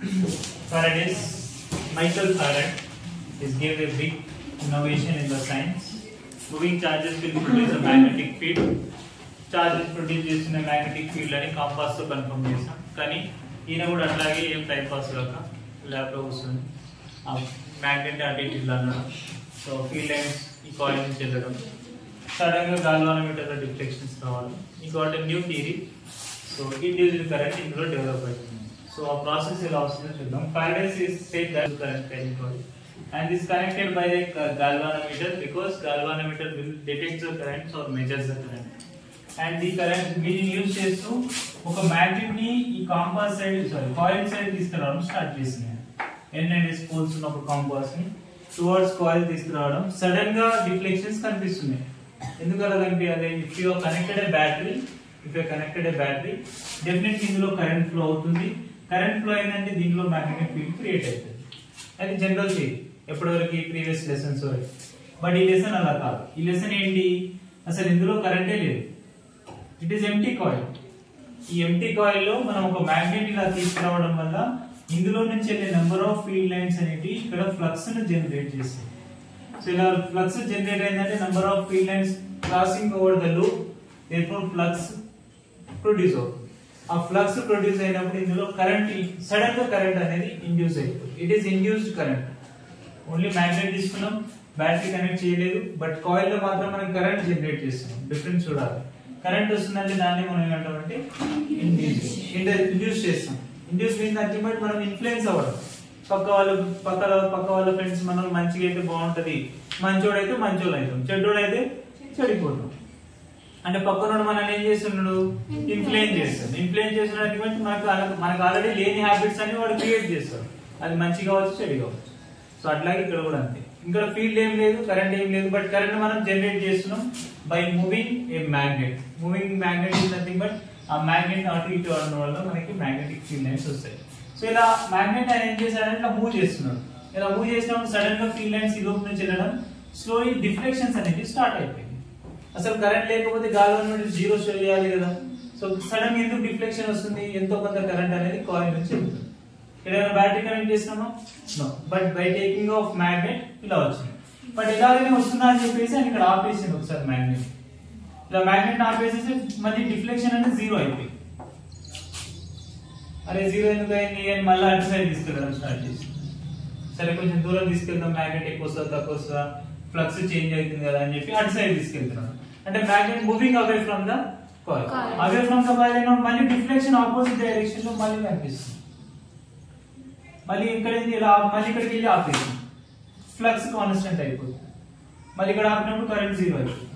Faraday's Michael Farad is gave a big innovation in the science. Moving charges will produce a magnetic field. Charges produce చేసిన magnetic field అని compass తో confirm చేసాం. కానీ ఈయన కూడా అట్లాగే ఏం టైప్ పాస్ లాక ల్యాబ్ లో వస్తుంది. ఆ మ్యాగ్నెట్ అటు ఇట్లా అన్నాడు. సో ఫీల్డ్ లైన్స్ ఈ కాయిల్ నుంచి వెళ్ళడం. సడన్ గా గాల్వానోమీటర్ లో డిఫ్లెక్షన్స్ రావాలి. ఈ got a new theory. So induced current ఇందులో డెవలప్ అవుతుంది. So our process is also చూద్దాం. Faraday's is said that current carrying coil and is connected by a galvanometer because galvanometer will detect the current or measures the current. And the current being used చేస్తూ ఒక magnet ని ఈ compass side coil side తీసుకురావడం start చేసింది. NS poles ఉన్న ఒక compass ని towards coil తీసుకురావడం సడన్ గా డిఫ్లెక్షన్స్ కనిపిస్తున్నాయి. ఎందుకు అలా కనిపించాలి? If you connected A battery definitely ఇందులో కరెంట్ ఫ్లో అవుతుంది. కరెంట్ ఫ్లో అయిందంటే దీనిలో మ్యాగ్నెటిక్ ఫీల్డ్ క్రియేట్ అవుతుంది. అది జనరల్ థియరీ ఎప్పటివరకు ప్రీవియస్ లెసన్స్ వరకు. బట్ ఈ లెసన్ అలా కాదు. ఈ లెసన్ ఏంటి? అసలు ఇందులో కరెంటే లేదు. It is empty coil. ఈ ఎంప్టీ కాయిల్ లో మనం ఒక మ్యాగ్నెట్ ఇలా తీసుకురావడం వల్ల ఇందులో నుంచి వెళ్ళే నెంబర్ ఆఫ్ ఫీల్డ్ లైన్స్ అనేవి ఇక్కడ ఫ్లక్స్ ను జనరేట్ చేస్తాయి. సో ఇలా ఫ్లక్స్ జనరేట్ అయిందంటే number of field lines crossing over the loop, therefore flux produce అవుతుంది. ఆ ఫ్లక్స్ ప్రొడ్యూస్ అయినప్పుడు ఇందులో కరెంట్ సడన్ గా కరెంట్ అనేది ఇండ్యూస్ అవుతుంది. It is induced current. Only magnet తీసుకున్నాం, బ్యాటరీ కనెక్ట్ చేయలేదు, బట్ కాయిల్ లో మాత్రం మనం కరెంట్ జనరేట్ చేస్తున్నాం. డిఫరెన్స్ చూడాలి. కరెంట్ వస్తుందంటే దాన్ని మనం ఏమంటామంటే ఇండ్యూస్ చేస్తాం. ఇండ్యూస్ మీన్స్ అంటే బట్ మనం ఇన్ఫ్లుయెన్స్ అవ్వడం. పక్క వాళ్ళ ఫ్రెండ్స్ మనం మంచిగా అయితే బాగుంటది, మంచోడైతే మంచోళ్ళు అవుతాం, చెడ్డోడైతే చెడిపోతాం. అంటే పక్కనోడు మనం ఏం చేస్తున్నాడు? ఇన్ఫ్లుయెన్స్ చేస్తాడు. ఇన్ఫ్లుయెన్స్ చేసినట్టు మనకు ఆల్రెడీ లేని హ్యాబిట్స్ అని వాడు క్రియేట్ చేస్తాడు. అది మంచి కావచ్చు, చెడు కావచ్చు. సో అట్లాగే ఇక్కడ కూడా అంతే. ఇక్కడ ఫీల్డ్ ఏం లేదు, కరెంట్ ఏం లేదు, బట్ కరెంట్ మనం జనరేట్ చేస్తున్నాం by moving a magnet. Moving magnet is nothing but ఆ మ్యాగ్నెట్ అటు ఇటు అవడం వల్ల మనకి మ్యాగ్నెటిక్ ఫీల్డ్ లైన్స్ వస్తాయి. సో ఇలా మ్యాగ్నెట్ ఆయన ఏం చేశాడంటే ఇలా మూవ్ చేస్తున్నాడు. ఇలా మూవ్ చేసినప్పుడు సడన్ గా ఫీల్డ్ లైన్స్ ఈ లోపు నుంచి వెళ్ళడం, స్లోలీ డిఫ్లెక్షన్స్ అనేది స్టార్ట్ అయిపోయింది. అసలు కరెంట్ లేకపోతే గాల్వానోమీటర్ జీరో షో చేయాలి కదా. సో సడన్ ఎందుకు డిఫ్లెక్షన్ వస్తుంది? ఎంతో కొంత కరెంట్ అనేది కాయిల్ నుంచి వెళ్తుంది. ఇక్కడ బ్యాటరీ కనెక్ట్ చేసినామా? No. But by taking off magnet ఇలా వచ్చింది. బట్ ఇలాగనే వస్తుందా అని చెప్పేసి ఆయన ఇక్కడ ఆపేసింది ఒకసారి మ్యాగ్నెట్. ఇలా మ్యాగ్నెట్ ఆపేసేసి మళ్ళీ డిఫ్లెక్షన్ అనేది జీరో అయిపోయింది. అరే జీరో ఎందుకు అయింది అని మళ్ళీ అటు సైడ్ తీసుకెళ్ళడం స్టార్ట్ చేసి, సరే కొంచెం దూరం తీసుకెళ్తాం, మ్యాగ్నెట్ ఎక్కువ వస్తుందా తక్కువ వస్తుందా, ఫ్లక్స్ చేంజ్ అవుతుంది కదా అని చెప్పి అటు సైడ్ తీసుకెళ్తున్నాం. అంటే magnet moving away from the coil. Away from the coil అయినా మళ్ళీ డిఫ్లెక్షన్ ఆపోజిట్ డైరెక్షన్ లో మళ్ళీ కనిపిస్తుంది. మళ్ళీ ఇక్కడ ఇలా మళ్ళీ ఇక్కడికి వెళ్ళి ఆపేస్తుంది. ఫ్లక్స్ కాన్స్టెంట్ అయిపోతుంది. మళ్ళీ ఇక్కడ ఆపినప్పుడు కరెంట్ జీరో అయిపోతుంది.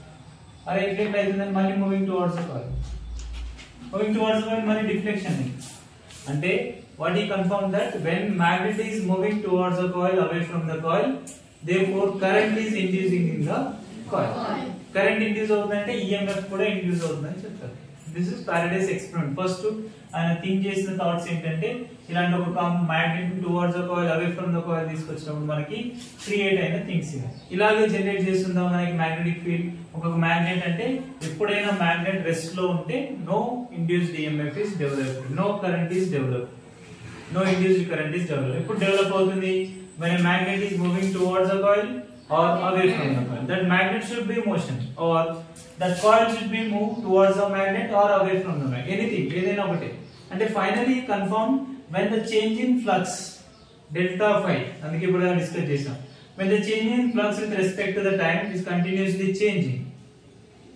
అరే ఎట్లా అవుతుందని మళ్ళీ moving towards the coil. Moving towards the coil మళ్ళీ డిఫ్లెక్షన్ అయింది. అంటే what he confirmed that when magnet is moving towards the coil away from the coil, therefore current is inducing in the coil. Current induce అవుతుందంటే EMF కూడా induce అవుతుందని చెప్తారు. This is Faraday's experiment. First ఆయన think చేసిన thoughts ఏంటంటే ఇలాంటి ఒక magnet towards the coil away from the coil తీసుకొచ్చినప్పుడు మనకి క్రియేట్ అయిన థింగ్స్ ఇలాగే జనరేట్ చేస్తుందా మనకి మ్యాగ్నెటిక్ ఫీల్డ్. ఒక మ్యాగ్నెట్ అంటే ఎప్పుడైనా మ్యాగ్నెట్ రెస్ట్ లో ఉంటే no induced EMF is developed, no current is developed, no induced current is developed. ఇప్పుడు డెవలప్ అవుతుంది when a magnet is moving towards the coil or away from the coil. That magnet should be motion or that coil should be moved towards the magnet or away from the magnet. Anything, ఏదైనా ఒకటే. అంటే finally confirmed when the change in flux delta phi, అందుకే ఇప్పుడు discuss చేసాం. When the change in flux with respect to the time is continuously changing.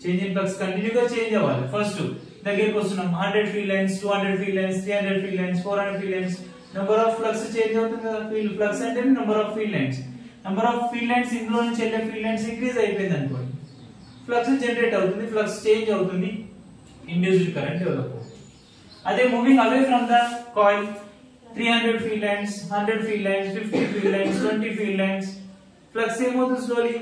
Change in flux continue గా change అవ్వాలి. First దగ్గరికి వస్తున్నాం 100 field lines, 200 field lines, 300 field lines, 400 field lines, number of flux change అవుతుంది కదా. Field flux అంటే number of field lines. Number of field lines ఇందులో నుంచి వెళ్ళే ఫీల్డ్ లైన్స్ ఇంక్రీజ్ అయిపోయింది అనుకోండి, ఫ్లక్స్ జనరేట్ అవుతుంది, ఫ్లక్స్ చేంజ్ అవుతుంది, ఇండ్యూస్డ్ కరెంట్ డెవలప్ అవుతుంది. అదే moving away from the coil 300 field lines, 100 field lines, 50 field lines, 20 field lines, flux ఏమవుతుంది? స్లోలీ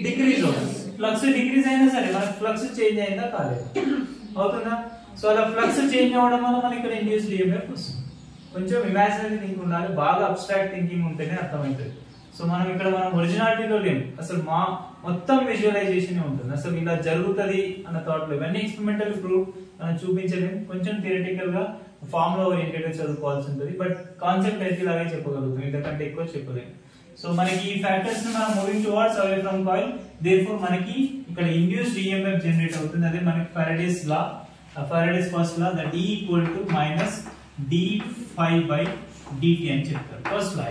డిక్రీజ్ అవుతుంది. ఫ్లక్స్ డిక్రీజ్ అయినా సరే మనకి ఫ్లక్స్ చేంజ్ అయిందా కాలేదు, అవుతుందా? సో అలా ఫ్లక్స్ చేంజ్ అవ్వడం వల్ల మనకి ఇక్కడ ఇండ్యూస్డ్ EMF వస్తుంది. కొంచెం ఇమాజినరీ థింకింగ్ ఉండాలి, బాగా అబ్స్ట్రాక్ట్ థింకింగ్ ఉంటేనే అర్థమవుతుంది. సో మనం ఒరిజినాలిటీలో లేము, అసలు మొత్తం విజువలైజేషన్ ఉంటుంది. అసలు ఇలా జరుగుతుంది అన్న థాట్ లో ఇవన్నీ ఎక్స్పెరిమెంటల్ ప్రూఫ్ మనం చూపించలేము. కొంచెం థియరిటికల్ గా ఫార్ములా ఓరియంటెడ్ గా చదువుకోవాల్సి ఉంటుంది. బట్ కాన్సెప్ట్ అయితే ఇలాగే చెప్పగలుగుతాం, ఇంతకంటే ఎక్కువ చెప్పలేము. సో మనకి ఈ ఫ్యాక్టర్స్ ని మనం moving towards away from coil, therefore మనకి ఇక్కడ ఇండ్యూస్డ్ ఈఎంఎఫ్ జనరేట్ అవుతుంది. అదే మనకి Faraday's law, Faraday's first law, that E equal to minus d∅/dt అని చెప్తారు ఫస్ట్ లా.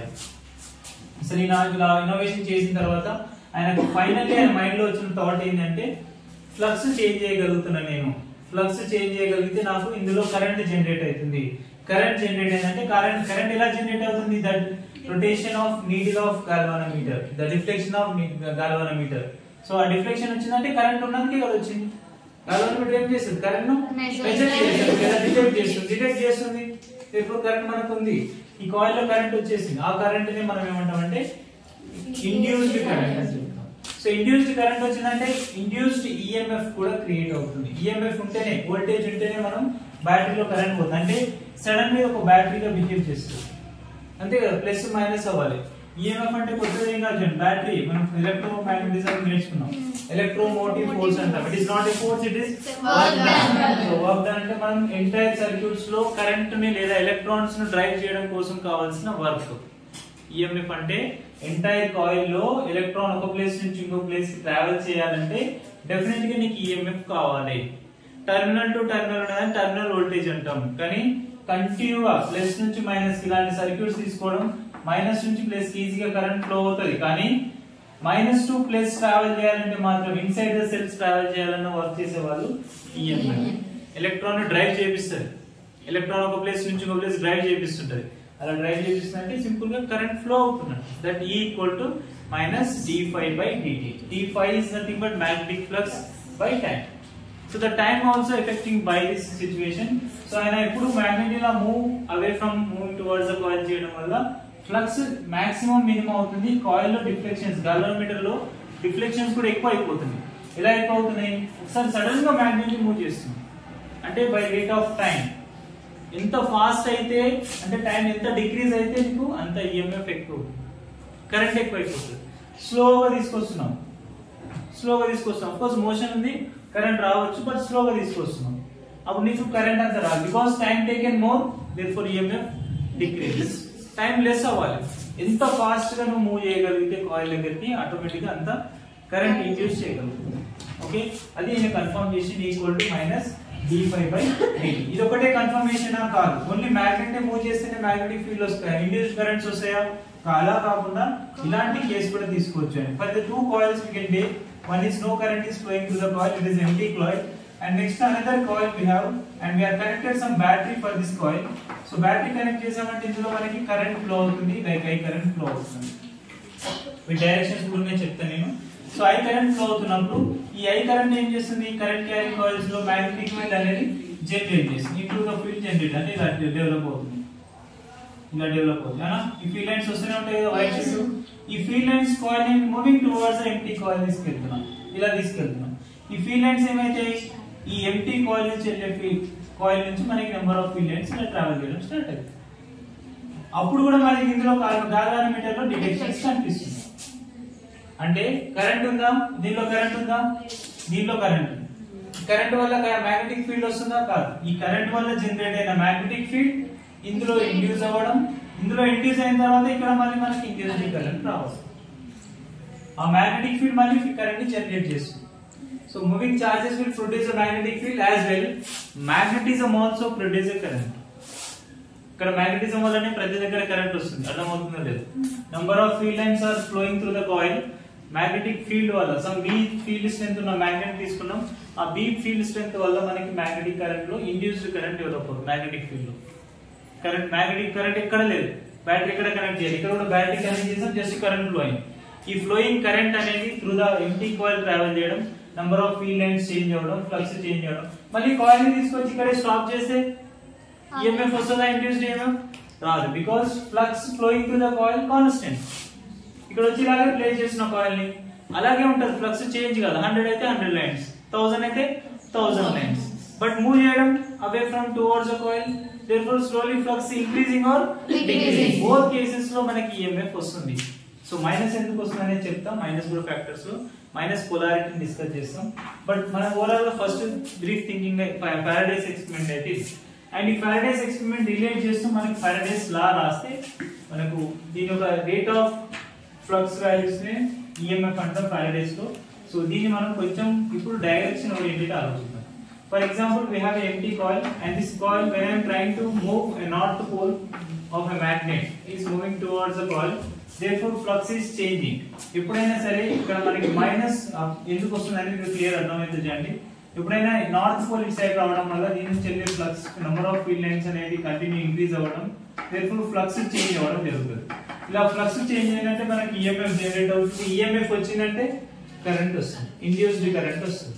అసలు ఇలా ఇన్నోవేషన్ చేసిన తర్వాత ఆయనకు ఫైనల్లీ ఆయన మైండ్ లో వచ్చిన థాట్ ఏంటంటే ఫ్లక్స్ చేంజ్ చేయగలుగుతున్నా, నేను ఫ్లక్స్ చేంజ్ చేయగలిగితే నాకు ఇందులో కరెంట్ జనరేట్ అవుతుంది. కరెంట్ జనరేట్ అయిందంటే కరెంట్ ఎలా జనరేట్ అవుతుంది? That rotation of needle of galvanometer, the deflection of galvanometer. So ఆ డిఫ్లెక్షన్ వచ్చిందంటే కరెంట్ ఉన్నందుకే కదా వచ్చింది. గాల్వానోమీటర్ ఏం చేస్తుంది? కరెంట్ ను డిటెక్ట్ చేస్తుంది. ఇప్పుడు కరెంట్ మనకు ఉంది, ఈ కాయిల్ లో కరెంట్ వచ్చేసింది. ఆ కరెంట్ ని మనం ఏమంటామంటే ఇండ్యూస్డ్ కరెంట్ అని చెప్తాం. సో ఇండ్యూస్డ్ కరెంట్ వచ్చిందంటే ఇండ్యూస్డ్ ఈఎంఎఫ్ కూడా క్రియేట్ అవుతుంది. ఈఎంఎఫ్ ఉంటేనే, వోల్టేజ్ ఉంటేనే మనం బ్యాటరీలో కరెంట్ పోతుంది. అంటే సడన్ గా ఒక బ్యాటరీగా బిహేవ్ చేస్తుంది, అంతే కదా, ప్లస్ మైనస్ అవ్వాలి. ఈఎంఎఫ్ అంటే కొత్తది ఏం కాదు, బ్యాటరీ. మనం ఎలక్ట్రోమాగ్నెటిజం నేర్చుకున్నాం, ఎలక్ట్రోమోటివ్ ఫోర్స్ అంటాం. It is not a force, it is work done. So work done అంటే మనం ఎంటైర్ సర్క్యూట్స్ లో కరెంట్ ని లేదా ఎలక్ట్రాన్స్ ను డ్రైవ్ చేయడం కోసం కావాల్సిన వర్క్. ఈఎంఎఫ్ అంటే ఎంటైర్ కాయిల్ లో ఎలక్ట్రాన్ ఒక ప్లేస్ నుంచి ఇంకో ప్లేస్ కి ట్రావెల్ చేయాలంటే డెఫినెట్ గా నీకు ఈఎంఎఫ్ కావాలి. టెర్మినల్ టు టెర్మినల్ ఉన్నదని టెర్మినల్ వోల్టేజ్ అంటాం. కానీ కంటిన్యూగా ప్లస్ నుంచి మైనస్ ఇలాంటి సర్క్యూట్స్ తీసుకోవడం, మైనస్ నుంచి ప్లస్ కి ఈజీగా కరెంట్ ఫ్లో అవుతుంది. కానీ మైనస్ టు ప్లస్ ట్రావెల్ చేయాలంటే మాత్రం ఇన్సైడ్ ద సెల్స్ ట్రావెల్ చేయాలన్న వర్క్ చేసే వాళ్ళు ఈఎంఎఫ్. ఎలక్ట్రాన్ డ్రైవ్ చేపిస్తారు, ఎలక్ట్రాన్ ఒక ప్లేస్ నుంచి ఒక ప్లేస్ డ్రైవ్ చేపిస్తుంటది. అలా డ్రైవ్ చేపిస్తుందంటే సింపుల్ గా కరెంట్ ఫ్లో అవుతున్నట్టు. That E equal to minus d∅/dt. d∅ is nothing but magnetic flux by time. So the time also affecting by this situation. So ఆయన ఎప్పుడు magnet లా move away from moving towards the coil చేయడం వల్ల flux maximum minimum అవుతుంది. Coil లో deflections, galvanometer లో deflections కూడా ఎక్కువ అయిపోతుంది. ఎలా ఎక్కువ అవుతున్నాయి? ఒకసారి సడన్ గా మ్యాగ్నెట్ మూవ్ చేస్తుంది అంటే బై రేట్ ఆఫ్ టైం. ఎంత ఫాస్ట్ అయితే అంటే టైం ఎంత డిక్రీజ్ అయితే నీకు అంత ఈఎంఎఫ్ ఎక్కువ, కరెంట్ ఎక్కువ అయిపోతుంది. స్లోగా తీసుకొస్తున్నాం, ఆఫ్ కోర్స్ మోషన్ ఉంది, కరెంట్ రావచ్చు, బట్ స్లోగా తీసుకొస్తున్నాం. అప్పుడు నీకు కరెంట్ అంత రాదు. Because time taken more, therefore EMF decreases. Time less అవ్వాలి. ఎంత ఫాస్ట్ గా నువ్వు మూవ్ చేయగలిగితే కాయిల్ దగ్గరికి ఆటోమేటిక్ గా అంత కరెంట్ ఇండ్యూస్ చేయగలుగుతుంది. ఓకే, అది నేను కన్ఫర్మ్ చేసి ఈక్వల్ టు మైనస్ d∅/dt. ఇది ఒకటే కన్ఫర్మేషన్ కాదు, ఓన్లీ మ్యాగ్నెట్ మూవ్ చేస్తేనే మ్యాగ్నెటిక్ ఫీల్డ్ వస్తాయి, ఇండ్యూస్డ్ కరెంట్స్ వస్తాయా? అలా కాకుండా ఇలాంటి కేసు కూడా తీసుకోవచ్చు. For the two coils we can take, one is no current is flowing through the coil, it is empty coil, and next another coil we have, and we have connected some battery for this coil. So battery connect చేసామంటే ఇందులో మనకి current flow అవుతుంది, like I current flow అవుతుంది. ఈ directions కూడా నేను చెప్తాను నేను. సో I కరెంట్ ఫ్లో అవుతున్నప్పుడు ఈ I కరెంట్ ఏం చేస్తుంది? కరెంట్ క్యారింగ్ కాయిల్స్ లో మ్యాగ్నెటిక్ ఫీల్డ్ అనేది జనరేట్ చేస్తుంది. ఇంక్లూడ్ ద ఫీల్డ్ జనరేట్ అంటే ఇలా డెవలప్ అవుతుంది, ఈ ఫీల్డ్ లైన్స్ వస్తూనే ఉంటాయి కదా వైట్ షీట్. ఈ ఫీల్డ్ లైన్స్ కాయిల్ ని మూవింగ్ టువర్డ్స్ ఎంప్టీ కాయిల్ తీసుకెళ్తున్నాం, ఇలా తీసుకెళ్తున్నాం. ఈ ఫీల్డ్ లైన్స్ ఏమైతే ఈ ఎంప్టీ కాయిల్ నుంచి వెళ్ళే కాయిల్ నుంచి మనకి నెంబర్ ఆఫ్ ఫీల్డ్ లైన్స్ ఇలా ట్రావెల్ చేయడం స్టార్ట్ అవుతుంది. అప్పుడు కూడా మనకి ఇందులో గాల్వానోమీటర్ లో డిటెక్షన్స్ కనిపిస్తుంది. అంటే కరెంట్ ఉందా? దీనిలో కరెంట్ ఉందా? దీనిలో కరెంట్ ఉంది. కరెంట్ వల్ల మ్యాగ్నెటిక్ ఫీల్డ్ వస్తుందా? కాదు. ఈ కరెంట్ వల్ల జనరేట్ అయిన మ్యాగ్నెటిక్ ఫీల్డ్ ఇందులో ఇండ్యూస్ అవ్వడం, ఇందులో ఇండ్యూస్ అయిన తర్వాత ఇక్కడ మళ్ళీ మనకి ఇండ్యూస్డ్ కరెంట్ రావాలి. ఆ మ్యాగ్నెటిక్ ఫీల్డ్ మళ్ళీ కరెంట్ ని జనరేట్ చేస్తుంది. So moving charges will produce a magnetic field as well. Magnetism also produce a current. ఇక్కడ మ్యాగ్నెటిజం వల్లనే ప్రతి దగ్గర కరెంట్ వస్తుంది, అర్థమవుతుందో లేదు. Number of field lines are flowing through the coil. Magnetic field వల్ల సమ్ B ఫీల్డ్ స్ట్రెంత్ ఉన్న magnet తీసుకున్నాం, ఆ B ఫీల్డ్ స్ట్రెంత్ వల్ల మనకి మ్యాగ్నెటిక్ కరెంట్ లో ఇండ్యూస్డ్ కరెంట్ డెవలప్ అవుతుంది. మ్యాగ్నెటిక్ ఫీల్డ్ లో కరెంట్, మ్యాగ్నెటిక్ కరెంట్ ఎక్కడ లేదు, బ్యాటరీ ఎక్కడ కనెక్ట్ చేయాలి, ఇక్కడ కూడా బ్యాటరీ కనెక్ట్ చేసాం, జస్ట్ కరెంట్ ఫ్లోయింగ్. ఈ ఫ్లోయింగ్ కరెంట్ అనేది through the empty coil travel చేయడం, number of field lines change అవ్వడం, ఫ్లక్స్ చేంజ్ అవ్వడం. మళ్ళీ కాయిల్ ని తీసుకొచ్చి ఇక్కడ స్టాప్ చేస్తే ఈఎంఎఫ్ వస్తుందా? ఇండ్యూస్డ్ ఈఎంఎఫ్ రాదు, because flux flowing through the coil constant. ఇక్కడ వచ్చి ఇలాగే ప్లేస్ చేసిన కాయిల్ ని అలాగే ఉంటది, ఫ్లక్స్ చేంజ్ కాదు. 100 అయితే 100 లైన్స్, 1000 అయితే 1000 లైన్స్. బట్ మూవ్ చేయడం away from towards the coil, therefore slowly flux increasing or decreasing. Both cases లో మనకి ఈఎంఎఫ్ వస్తుంది. సో మైనస్ ఎందుకు వస్తుంది అనేది చెప్తాం, మైనస్ కూడా ఫ్యాక్టర్స్ లో మైనస్ పోలారిటీని డిస్కస్ చేస్తాం. బట్ మన ఓవరాల్ గా first brief thinking Faraday's experiment అయితే అండ్ ఈ ఫారడేస్ ఎక్స్పెరిమెంట్ రిలేట్ చేస్తూ మనకి ఫారడేస్ లా రాస్తే మనకు దీని యొక్క రేట్ ఆఫ్ ఫ్లక్స్ వాల్యూస్ నే ఈఎంఎఫ్ అంటాం ఫారడేస్ లో. సో దీన్ని మనం కొంచెం ఇప్పుడు డైరెక్షన్ ఓరియంటెడ్ ఆలోచిద్దాం. For example we have an empty coil and this coil when I am trying to move a north pole of a magnet is moving towards the coil, therefore flux is changing. ఎప్పుడైనా సరే ఇక్కడ మనకి minus ఎందుకు వస్తుందని మీకు clear అర్థమవుతుందండి. ఎప్పుడైనా north pole ఇటు సైడ్ రావడం వల్ల దీని నుంచి వెళ్ళే flux number of field lines అనేది కంటిన్యూ ఇంక్రీజ్ అవ్వడం, therefore ఫ్లక్స్ చేంజ్ అవ్వడం జరుగుతుంది. ఇలా ఫ్లక్స్ చేంజ్ అయినట్టే మనకి ఈఎంఎఫ్ జనరేట్ అవుతుంది. ఈఎంఎఫ్ వచ్చిందంటే కరెంట్ వస్తుంది, ఇండ్యూస్డ్ కరెంట్ వస్తుంది.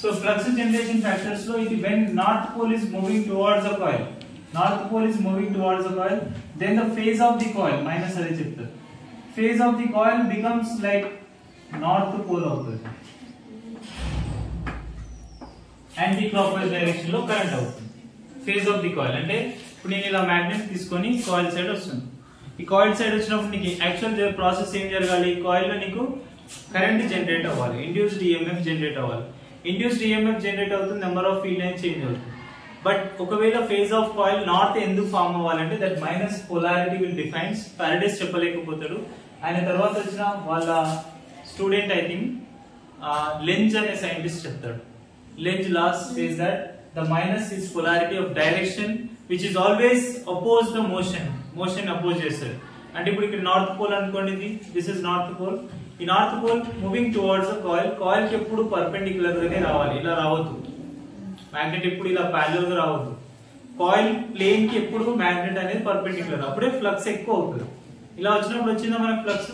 సో ఫ్లక్స్ జనరేషన్ ఫ్యాక్టర్స్ లో ఇది when north pole is moving towards the coil, north pole is moving towards the coil, then the phase of the coil minus అదే చెప్తారు, phase of the coil becomes like north pole అవుతుంది, anti clockwise direction లో current అవుతుంది. Phase of the coil అంటే ఇప్పుడు నేను ఇలా magnet తీసుకొని కాయిల్ సైడ్ వస్తుంది. ఈ కాయిల్ సైడ్ వచ్చినప్పుడు నీకు యాక్చువల్ ప్రాసెస్ ఏం జరగాలి, కాయిల్ లో నీకు కరెంట్ జనరేట్ అవ్వాలి, ఇండ్యూస్డ్ ఈఎంఎఫ్ జనరేట్ అవ్వాలి. ఇండ్యూస్డ్ ఈఎంఎఫ్ జనరేట్ అవుతుంది, number of field lines change అవుతుంది. బట్ ఒకవేళ ఫేజ్ ఆఫ్ కాయిల్ నార్త్ ఎందుకు ఫార్మ్ అవ్వాలంటే that minus polarity will defines. Faraday's చెప్పలేకపోతాడు. ఆయన తర్వాత వచ్చిన వాళ్ళ స్టూడెంట్ ఐ థింక్ లెంజ్ అనే సైంటిస్ట్ చెప్తాడు. Lenz law says that the minus is polarity of direction which is always oppose the motion. Motion oppose చేస్తారు. అంటే ఇప్పుడు ఇక్కడ నార్త్ పోల్ అనుకోండి, దిస్ ఇస్ నార్త్ పోల్. ఈ north pole moving towards the coil. Coil కి ఎప్పుడు perpendicular గానే రావాలి, ఇలా రావద్దు. మ్యాగ్నెట్ ఎప్పుడు ఇలా ప్యారలల్ గా రావద్దు. కాయిల్ ప్లేన్ కి ఎప్పుడు మ్యాగ్నెట్ అనేది పర్పెండిక్యులర్, అప్పుడే ఫ్లక్స్ ఎక్కువ అవుతుంది. ఇలా వచ్చినప్పుడు వచ్చిందా మనకి ఫ్లక్స్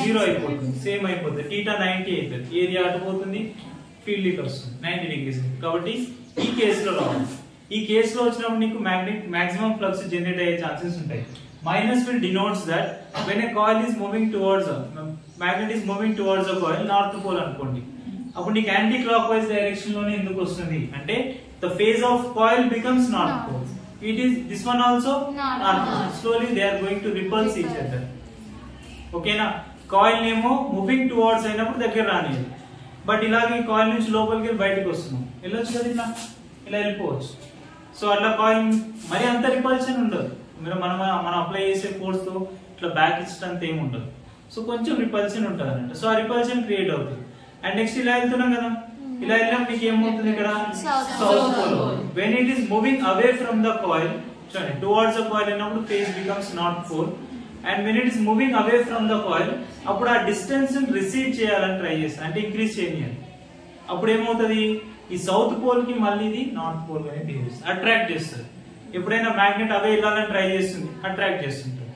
0 అయిపోతుంది, సేమ్ అయిపోతుంది. θ 90 అవుతుంది, ఏరియా అటు పోతుంది, ఫీల్డ్ కి వస్తుంది 90 డిగ్రీస్. కాబట్టి ఈ కేసులో రావాలి. ఈ కేసులో వచ్చినప్పుడు నీకు మాక్సిమం ఫ్లక్స్ జనరేట్ అయ్యే ఛాన్సెస్ ఉంటాయి. Minus will denotes that when a coil is moving towards magnet is moving towards a coil, north pole అనుకోండి, అప్పుడు నీకు యాంటీ క్లాక్ వైజ్ డైరెక్షన్ లోనే ఎందుకు వస్తుంది అంటే the phase of coil becomes north pole. It is this one also north pole. Slowly they are going to repulse each other. ఓకేనా? Coil ఏమో moving towards అయినప్పుడు దగ్గర రానిది. బట్ ఇలాగే కాయిల్ నుంచి లోపలికి వెళ్ళి బయటకు వస్తున్నాం, వెళ్ళొచ్చు కదా, ఇలా వెళ్ళిపోవచ్చు. సో అట్లా కాయిల్ మరి అంత రిపల్షన్ ఉండదు. మనం అప్లై చేసే ఫోర్స్ తో ఇట్లా బ్యాక్ ఇచ్చంత ఏమి ఉండదు. సో కొంచెం రిపల్షన్ ఉంటుంది అన్నట్టు. సో ఆ రిపల్షన్ క్రియేట్ అవుతుంది. అండ్ నెక్స్ట్ ఇలా వెళ్తున్నాం కదా, ఇలా వెళ్ళినా మీకు ఏమవుతుంది ఇక్కడ south pole. When it is moving away from the coil, చూడండి టువర్డ్స్ ద కాయిల్ అన్నప్పుడు phase becomes north pole. And when it is moving away from the coil, అప్పుడు ఆ డిస్టెన్స్ రిసీవ్ చేయాలని ట్రై చేస్తారు, అంటే ఇంక్రీజ్ చేయాలి. అప్పుడు ఏమవుతుంది, ఈ సౌత్ పోల్ కి మళ్ళీ ఇది నార్త్ పోల్ అనేది బిహేవ్ చేస్తుంది, అట్రాక్ట్ చేస్తుంది. ఎప్పుడైనా మ్యాగ్నెట్ అవే వెళ్ళాలని ట్రై చేస్తుంది, అట్రాక్ట్ చేస్తుంటుంది.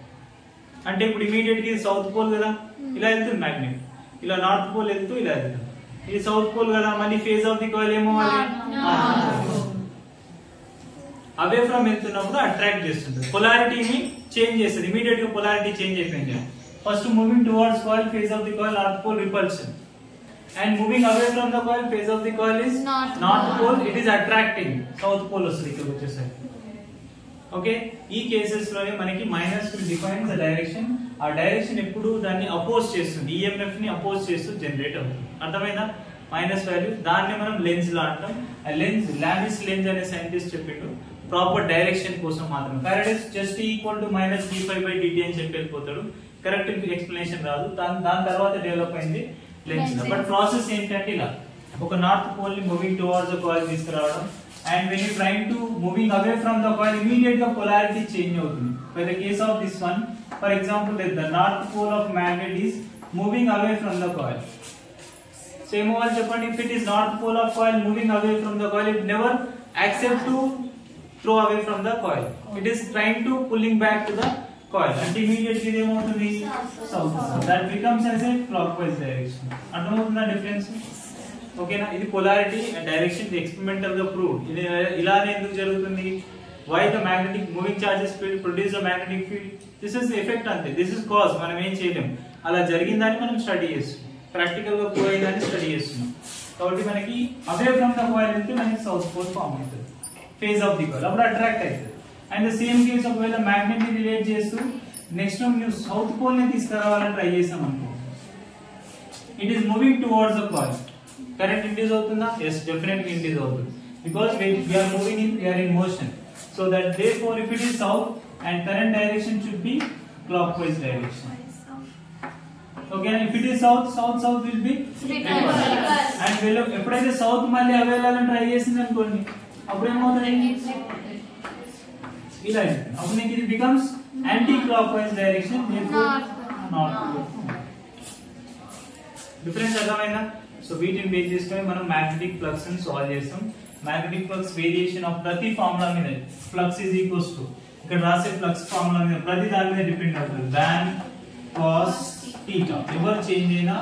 అంటే ఇప్పుడు ఇమీడియట్ గా ఇది సౌత్ పోల్ కదా, ఇలా వెళ్తుంది మ్యాగ్నెట్, ఇలా నార్త్ పోల్ వెళ్తూ ఇలా వెళ్తుంది. ఇది సౌత్ పోల్ కదా, మళ్ళీ ఫేజ్ ఆఫ్ ది కాయిల్ ఏమో అవే ఫ్రమ్ వెళ్తున్నప్పుడు అట్రాక్ట్ చేస్తుంది, పొలారిటీని చేంజ్ చేస్తుంది. ఇమీడియట్ గా పొలారిటీ చేంజ్ అయిపోయింది. First moving towards coil, phase of the coil north pole repulsion. And moving away from the coil, phase of the coil is north pole. It is attracting, south pole వస్తుంది ఇక్కడ వచ్చేసరికి. Okay, ఈ cases లోనే మనకి minus will define the direction. ఆ direction ఎప్పుడు దాన్ని oppose చేస్తుంది, ఈఎంఎఫ్ ని అపోజ్ చేస్తూ జనరేట్ అవుతుంది. అర్థమైందా? మైనస్ వాల్యూ, దాన్ని మనం లెన్స్ లా అంటాం. ఆ లెన్స్ లామిస్ లెన్స్ అనే సైంటిస్ట్ చెప్పిండు, ప్రాపర్ డైరెక్షన్ కోసం మాత్రం. Faraday's just equal to minus d5/dt అని చెప్పి వెళ్ళిపోతాడు, కరెక్ట్ ఎక్స్ప్లెనేషన్ రాదు. దాని తర్వాత డెవలప్ అయింది లెన్స్. బట్ ప్రాసెస్ ఏంటంటే ఇలా ఒక నార్త్ పోల్ ని మూవింగ్ టువర్డ్స్ ద కాయిల్ తీసుకురావడం. And when you trying to moving away from the coil, immediate గా పొలారిటీ చేంజ్ అవుతుంది. For the case of this one, for example the north pole of magnet is moving away from the coil. So ఏమవ్వాలి చెప్పండి, if it is north pole of coil moving away from the coil, it never accept to throw away from the coil. It is trying to pulling back to the coil, and immediately they want to be south. That becomes as a clockwise direction. అర్థమవుతుందా difference? ఓకేనా? ఇది polarity and direction experimental గా prove. ఇది ఇలానే ఎందుకు జరుగుతుంది? Why the magnetic moving charges field produce a magnetic field? This is the effect అంతే. This is cause. మనం ఏం చేయలేం. అలా జరిగిందని మనం స్టడీ చేస్తున్నాం, ప్రాక్టికల్ గా ప్రూవ్ అయిందని స్టడీ చేస్తున్నాం. కాబట్టి మనకి అవే ఫ్రమ్ ద కాయిల్ వెళ్తే మనకి సౌత్ పోల్ ఫామ్ అవుతుంది, ఫేజ్ ఆఫ్ ది కాయిల్, అప్పుడు అట్రాక్ట్ అవుతుంది. అండ్ ద సేమ్ కేస్ ఒకవేళ మ్యాగ్నెట్ ని రిలేట్ చేస్తూ నెక్స్ట్ నువ్వు సౌత్ పోల్ ని తీసుకురావాలని ట్రై చేసాం అనుకో, it is moving towards the coil, current induce అవుతుందా? ఎస్, డెఫినెట్లీ ఇండ్యూస్ అవుతుంది. Because we are moving in, we are in motion. So that therefore if it is south and current direction should be clockwise direction. Okay, if it is south will be reverse. And ఎప్పుడైతే south మళ్ళీ అవే వెళ్ళాలని try చేసింది అనుకోండి అప్పుడు ఏమవుతుంది ఇలా అప్పుడు నీకు ఇది becomes anti clockwise direction, therefore not. Difference అర్థమైందా? సో వీటిని బేస్ చేసుకొని మనం మ్యాగ్నెటిక్ ఫ్లక్స్ ని సాల్వ్ చేస్తాం. మ్యాగ్నెటిక్ ఫ్లక్స్ వేరియేషన్ ఆఫ్ ప్రతి ఫార్ములా మీద ఫ్లక్స్ ఈజ్ ఈక్వల్స్ టు ఇక్కడ రాసే ఫ్లక్స్ ఫార్ములా మీద ప్రతి దాని మీద డిపెండ్ అవుతుంది. tan cos theta ever change అయినా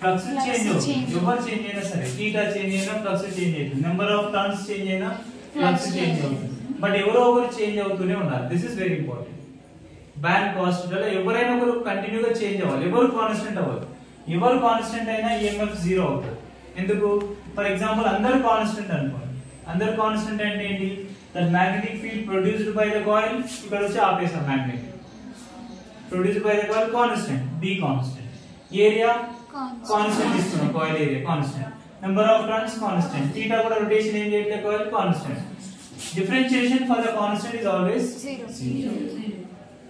ఫ్లక్స్ చేంజ్ అవుతుంది. ఎవర్ చేంజ్ అయినా సరే theta చేంజ్ అయినా ఫ్లక్స్ చేంజ్ అవుతుంది. నెంబర్ ఆఫ్ టర్న్స్ చేంజ్ అయినా ఫ్లక్స్ చేంజ్ అవుతుంది. బట్ ఎవరో ఒకరు చేంజ్ అవుతూనే ఉన్నారు. This is very important. tan cos theta ఎవరైనా ఒకరు కంటిన్యూగా చేంజ్ అవ్వాలి. ఎవరు కాన్స్టెంట్ అవ్వాలి. ఎవరు కాన్స్టెంట్ అయినా EMF 0 అవుతుంది. ఎందుకు? ఫర్ ఎగ్జాంపుల్ అందరూ కాన్స్టెంట్ అనుకోండి. అందరూ కాన్స్టెంట్ అంటే ఏంటి? That magnetic field produced by the coil ఇక్కడ వచ్చి ఆపేసాం. Magnetic produced by the coil constant, B constant. Area constant ఇస్తున్నాం, coil area constant. Number of turns constant. θ కూడా రొటేషన్ ఏం చేయట్లేదు, coil constant. Differentiation for the constant is always 0.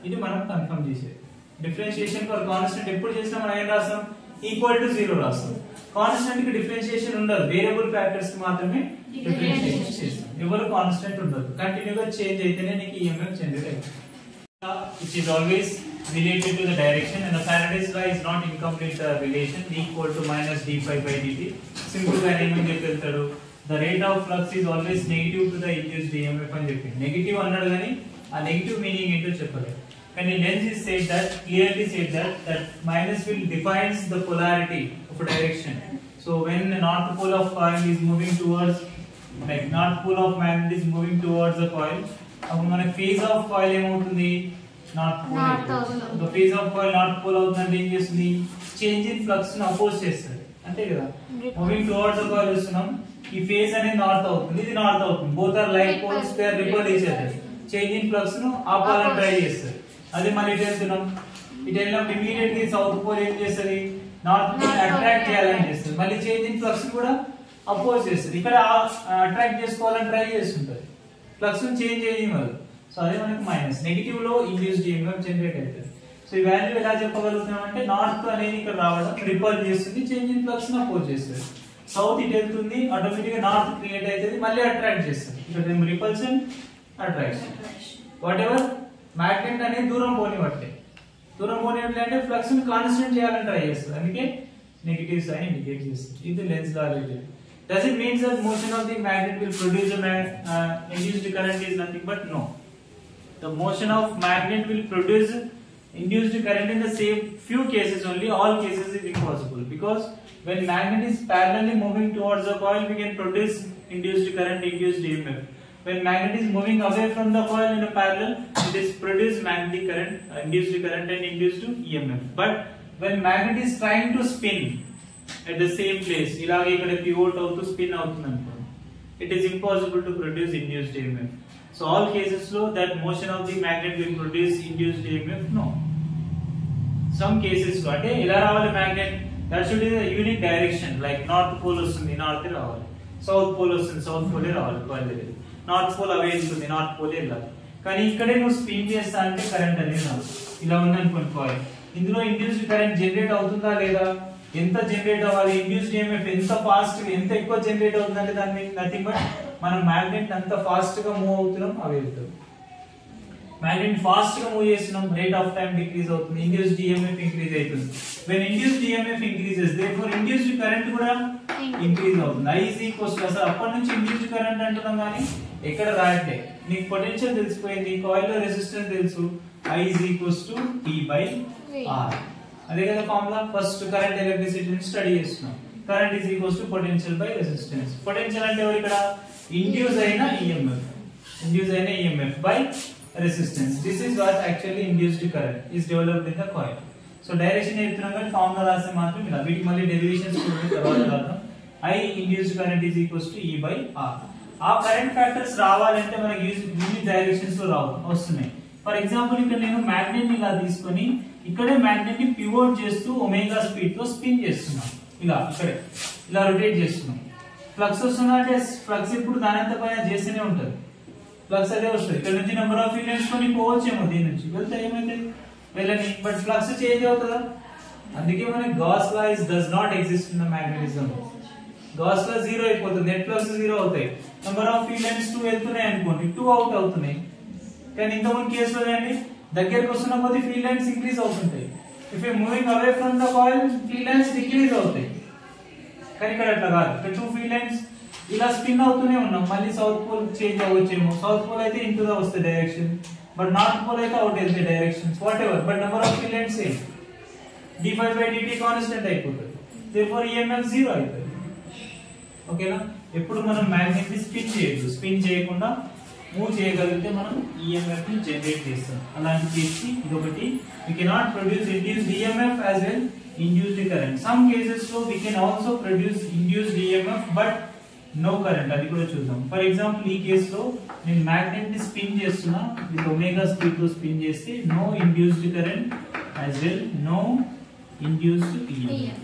ఇది మనం confirm చేసేది. డిఫరెన్షియేషన్ ఫర్ కాన్స్టెంట్ ఎప్పుడు చేసినా మనం ఏం రాస్తాం? ఈక్వల్ టు 0 రాస్తాం. కాన్స్టెంట్ కి డిఫరెన్షియేషన్ ఉండదు, వేరియబుల్ ఫ్యాక్టర్స్ కి మాత్రమే డిఫరెన్షియేషన్ చేస్తాం. ఎవరు కాన్స్టెంట్ ఉండదు. కంటిన్యూగా చేంజ్ అయితేనే నీకు EMF జనరేట్ అవుతుంది. Which is always related to the direction, and the Faraday's law is not incomplete relation. D equal to minus d∅ by dt. Simple గా ఏమని చెప్పేస్తాడు? The rate of flux is always negative to the induced EMF అని చెప్పి negative అన్నాడు కానీ ఆ negative meaning ఏంటో చెప్పలేదు. కానీ Lenz is said that clearly said that minus will defines the polarity of a direction. So when the north pole of coil is moving towards, like north pole of magnet is moving towards the coil, అప్పుడు మన phase of coil ఏమవుతుంది? North pole. the phase of coil north pole అవుతుందంటే ఏం చేస్తుంది? Change in flux ని oppose చేస్తుంది, అంతే కదా? మూవింగ్ టువర్డ్స్ ద కాయిల్ వస్తున్నాం, ఈ ఫేజ్ అనేది నార్త్ అవుతుంది, ఇది నార్త్ అవుతుంది. Both are like poles, they are repel each other. Change in flux ను ఆపాలని ట్రై చేస్తారు. అదే మనం ఇటు వెళ్తున్నాం, ఇటు వెళ్ళినప్పుడు ఇమీడియట్ గా సౌత్ పోల్ ఏం చేస్తుంది? నార్త్ పోల్ అట్రాక్ట్ చేయాలని చేస్తుంది. మళ్ళీ చేంజ్ ఇన్ ఫ్లక్స్ కూడా అపోజ్ చేస్తుంది. ఇక్కడ అట్రాక్ట్ చేసుకోవాలని ట్రై చేస్తుంటది, ఫ్లక్స్ చేంజ్ చేయనివ్వదు. సో అదే మనకి మైనస్. నెగిటివ్ లో ఇండ్యూస్డ్ EMF జనరేట్ అవుతుంది. సో ఈ వాల్యూ ఎలా చెప్పగలుగుతున్నాం అంటే నార్త్ అనేది ఇక్కడ రావడం రిపల్ చేస్తుంది, చేంజ్ ఇన్ ఫ్లక్స్ ని అపోజ్ చేస్తుంది. సౌత్ ఇటు వెళ్తుంది, ఆటోమేటిక్ గా నార్త్ క్రియేట్ అవుతుంది, మళ్ళీ అట్రాక్ట్ చేస్తుంది. ఇక్కడ repulsion, attraction. Whatever magnet అనేది దూరం పోనివ్వట్లే. దూరం పోనివ్వట్లే అంటే ఫ్లక్స్ ని కాన్స్టెంట్ చేయాలని ట్రై చేస్తుంది, అందుకే నెగటివ్ సైన్ ఇండికేట్ చేస్తుంది. ఇది lens law related. Does it mean that motion of the magnet will produce induced current? Is nothing but no. The motion of magnet will produce induced current in the same few cases only. All cases is impossible, because when magnet is parallelly moving towards the coil, we can produce induced current, induced EMF. When magnet is moving away from the coil in a parallel, it is produce magnetic current, induced current and induced EMF. But when magnet is trying to spin at the same place, ఇలాగే ఇక్కడ pivot అవుతూ spin అవుతుంది అనుకోండి, it is impossible to produce induced EMF. So all cases లో that motion of the magnet will produce induced EMF? No. Some cases లో అంటే ఇలా రావాలి magnet, that should be the unique direction, like north pole వస్తుంది, north రావాలి. south pole వస్తుంది, south pole రావాలి. coil దగ్గర north pole అవే ఉంటుంది, north pole వెళ్ళాలి. కానీ ఇక్కడే నువ్వు స్పిన్ చేస్తా అంటే కరెంట్ అనేది రాదు. ఇలా ఉంది అనుకోండి coil, ఇందులో ఇండ్యూస్డ్ కరెంట్ జనరేట్ అవుతుందా లేదా? ఎంత జనరేట్ అవ్వాలి? ఇండ్యూస్డ్ EMF ఎంత ఫాస్ట్ ఎంత ఎక్కువ జనరేట్ అవుతుందంటే దాన్ని నథింగ్ బట్ మనం మ్యాగ్నెట్ అంత ఫాస్ట్ గా మూవ్ అవుతున్నాం, అవి వెళ్తాం. మ్యాగ్నెట్ ఫాస్ట్ గా మూవ్ చేస్తున్నాం, రేట్ ఆఫ్ టైం డిక్రీజ్ అవుతుంది, ఇండ్యూస్డ్ EMF ఇంక్రీజ్ అవుతుంది. When induced EMF increases, therefore induced current కూడా ఇంక్రీజ్ అవుతుంది. I is equals to, అసలు అప్పటి నుంచి ఇండ్యూస్డ్ కరెంట్ అంటున్నాం కానీ ఎక్కడ రాయట్లే. నీకు పొటెన్షియల్ తెలిసిపోయింది, కాయిల్ లో రెసిస్టెన్స్ తెలుసు, I is equals to P by R. అదే కదా formula. First current electricity study చేస్తున్నాం. Current is equals to potential by resistance. Potential అంటే ఎవరు ఇక్కడ? ఇండ్యూస్ అయిన EMF, ఇండ్యూస్ అయిన EMF by resistance. This is what actually induced current is developed in the coil. So direction చెప్తున్నాం కానీ formula రాస్తే మాత్రం ఇలా. వీటికి మళ్ళీ డెరివేషన్స్ తర్వాత రాద్దాం. I induced current is equals to E by R. ఆ కరెంట్ ఫ్యాక్టర్స్ రావాలంటే మనకి యూనిట్ డైరెక్షన్స్ లో వస్తున్నాయి. ఫర్ ఎగ్జాంపుల్ ఇక్కడ నేను మ్యాగ్నెట్ ని ఇలా తీసుకొని ఇక్కడే మ్యాగ్నెట్ ని పివోట్ చేస్తూ ఒమేగా స్పీడ్ తో స్పిన్ చేస్తున్నాం. ఇలా ఇక్కడే ఇలా రొటేట్ చేస్తున్నాం. ఫ్లక్స్ వస్తున్నా అంటే ఫ్లక్స్ ఇప్పుడు దానంత పైన చేస్తూనే ఉంటుంది. ఫ్లక్స్ అదే వస్తుంది. ఇక్కడ నుంచి నెంబర్ ఆఫ్ ఫీల్డ్ లైన్స్ కొని పోవచ్చేమో, దీని నుంచి వెళ్తే ఏమైతే వెళ్ళని, బట్ ఫ్లక్స్ చేంజ్ అవుతుందా? అందుకే మనకి gas law does not exist in the magnetism. Gas లా 0 అయిపోతుంది, నెట్ ఫ్లక్స్ 0 అవుతాయి. నెంబర్ ఆఫ్ ఫీల్డ్ లైన్స్ 2 వెళ్తున్నాయి అనుకోండి, 2 అవుట్ అవుతున్నాయి. కానీ ఇంతకుముందు కేసులో అండి దగ్గరికి వస్తున్న కొద్ది ఫీల్డ్ లైన్స్ ఇంక్రీజ్ అవుతుంటాయి. If you moving away from the coil field lines decrease అవుతాయి. కానీ ఇక్కడ అట్లా కాదు, ఇక్కడ 2 ఫీల్డ్ లైన్స్ ఇలా స్పిన్ అవుతూనే ఉన్నాం. మళ్ళీ సౌత్ పోల్ చేంజ్ అవ్వచ్చేమో. సౌత్ పోల్ అయితే ఇంటూ ద వస్తే డైరెక్షన్, బట్ నార్త్ పోల్ అయితే అవుట్ వెళ్తే directions whatever, but number of field lines same. d5/dt constant అయిపోతుంది. therefore EMF 0 అవుతుంది. ఓకేనా? ఎప్పుడు మనం మ్యాగ్నెట్ ని స్పిన్ చేయొద్దు. స్పిన్ చేయకుండా మూవ్ చేయగలిగితే మనం EMF ని జనరేట్ చేస్తాం. అలాంటి కేసుకి ఇదొకటి. we cannot produce induced EMF as well induced current. some cases లో we can also produce induced EMF but no current. అది కూడా చూద్దాం. ఫర్ ఎగ్జాంపుల్ ఈ కేసులో నేను మ్యాగ్నెట్ ని స్పిన్ చేస్తున్నా, విత్ ఒమేగా స్పీడ్ తో స్పిన్ చేస్తే no induced current as well no induced EMF.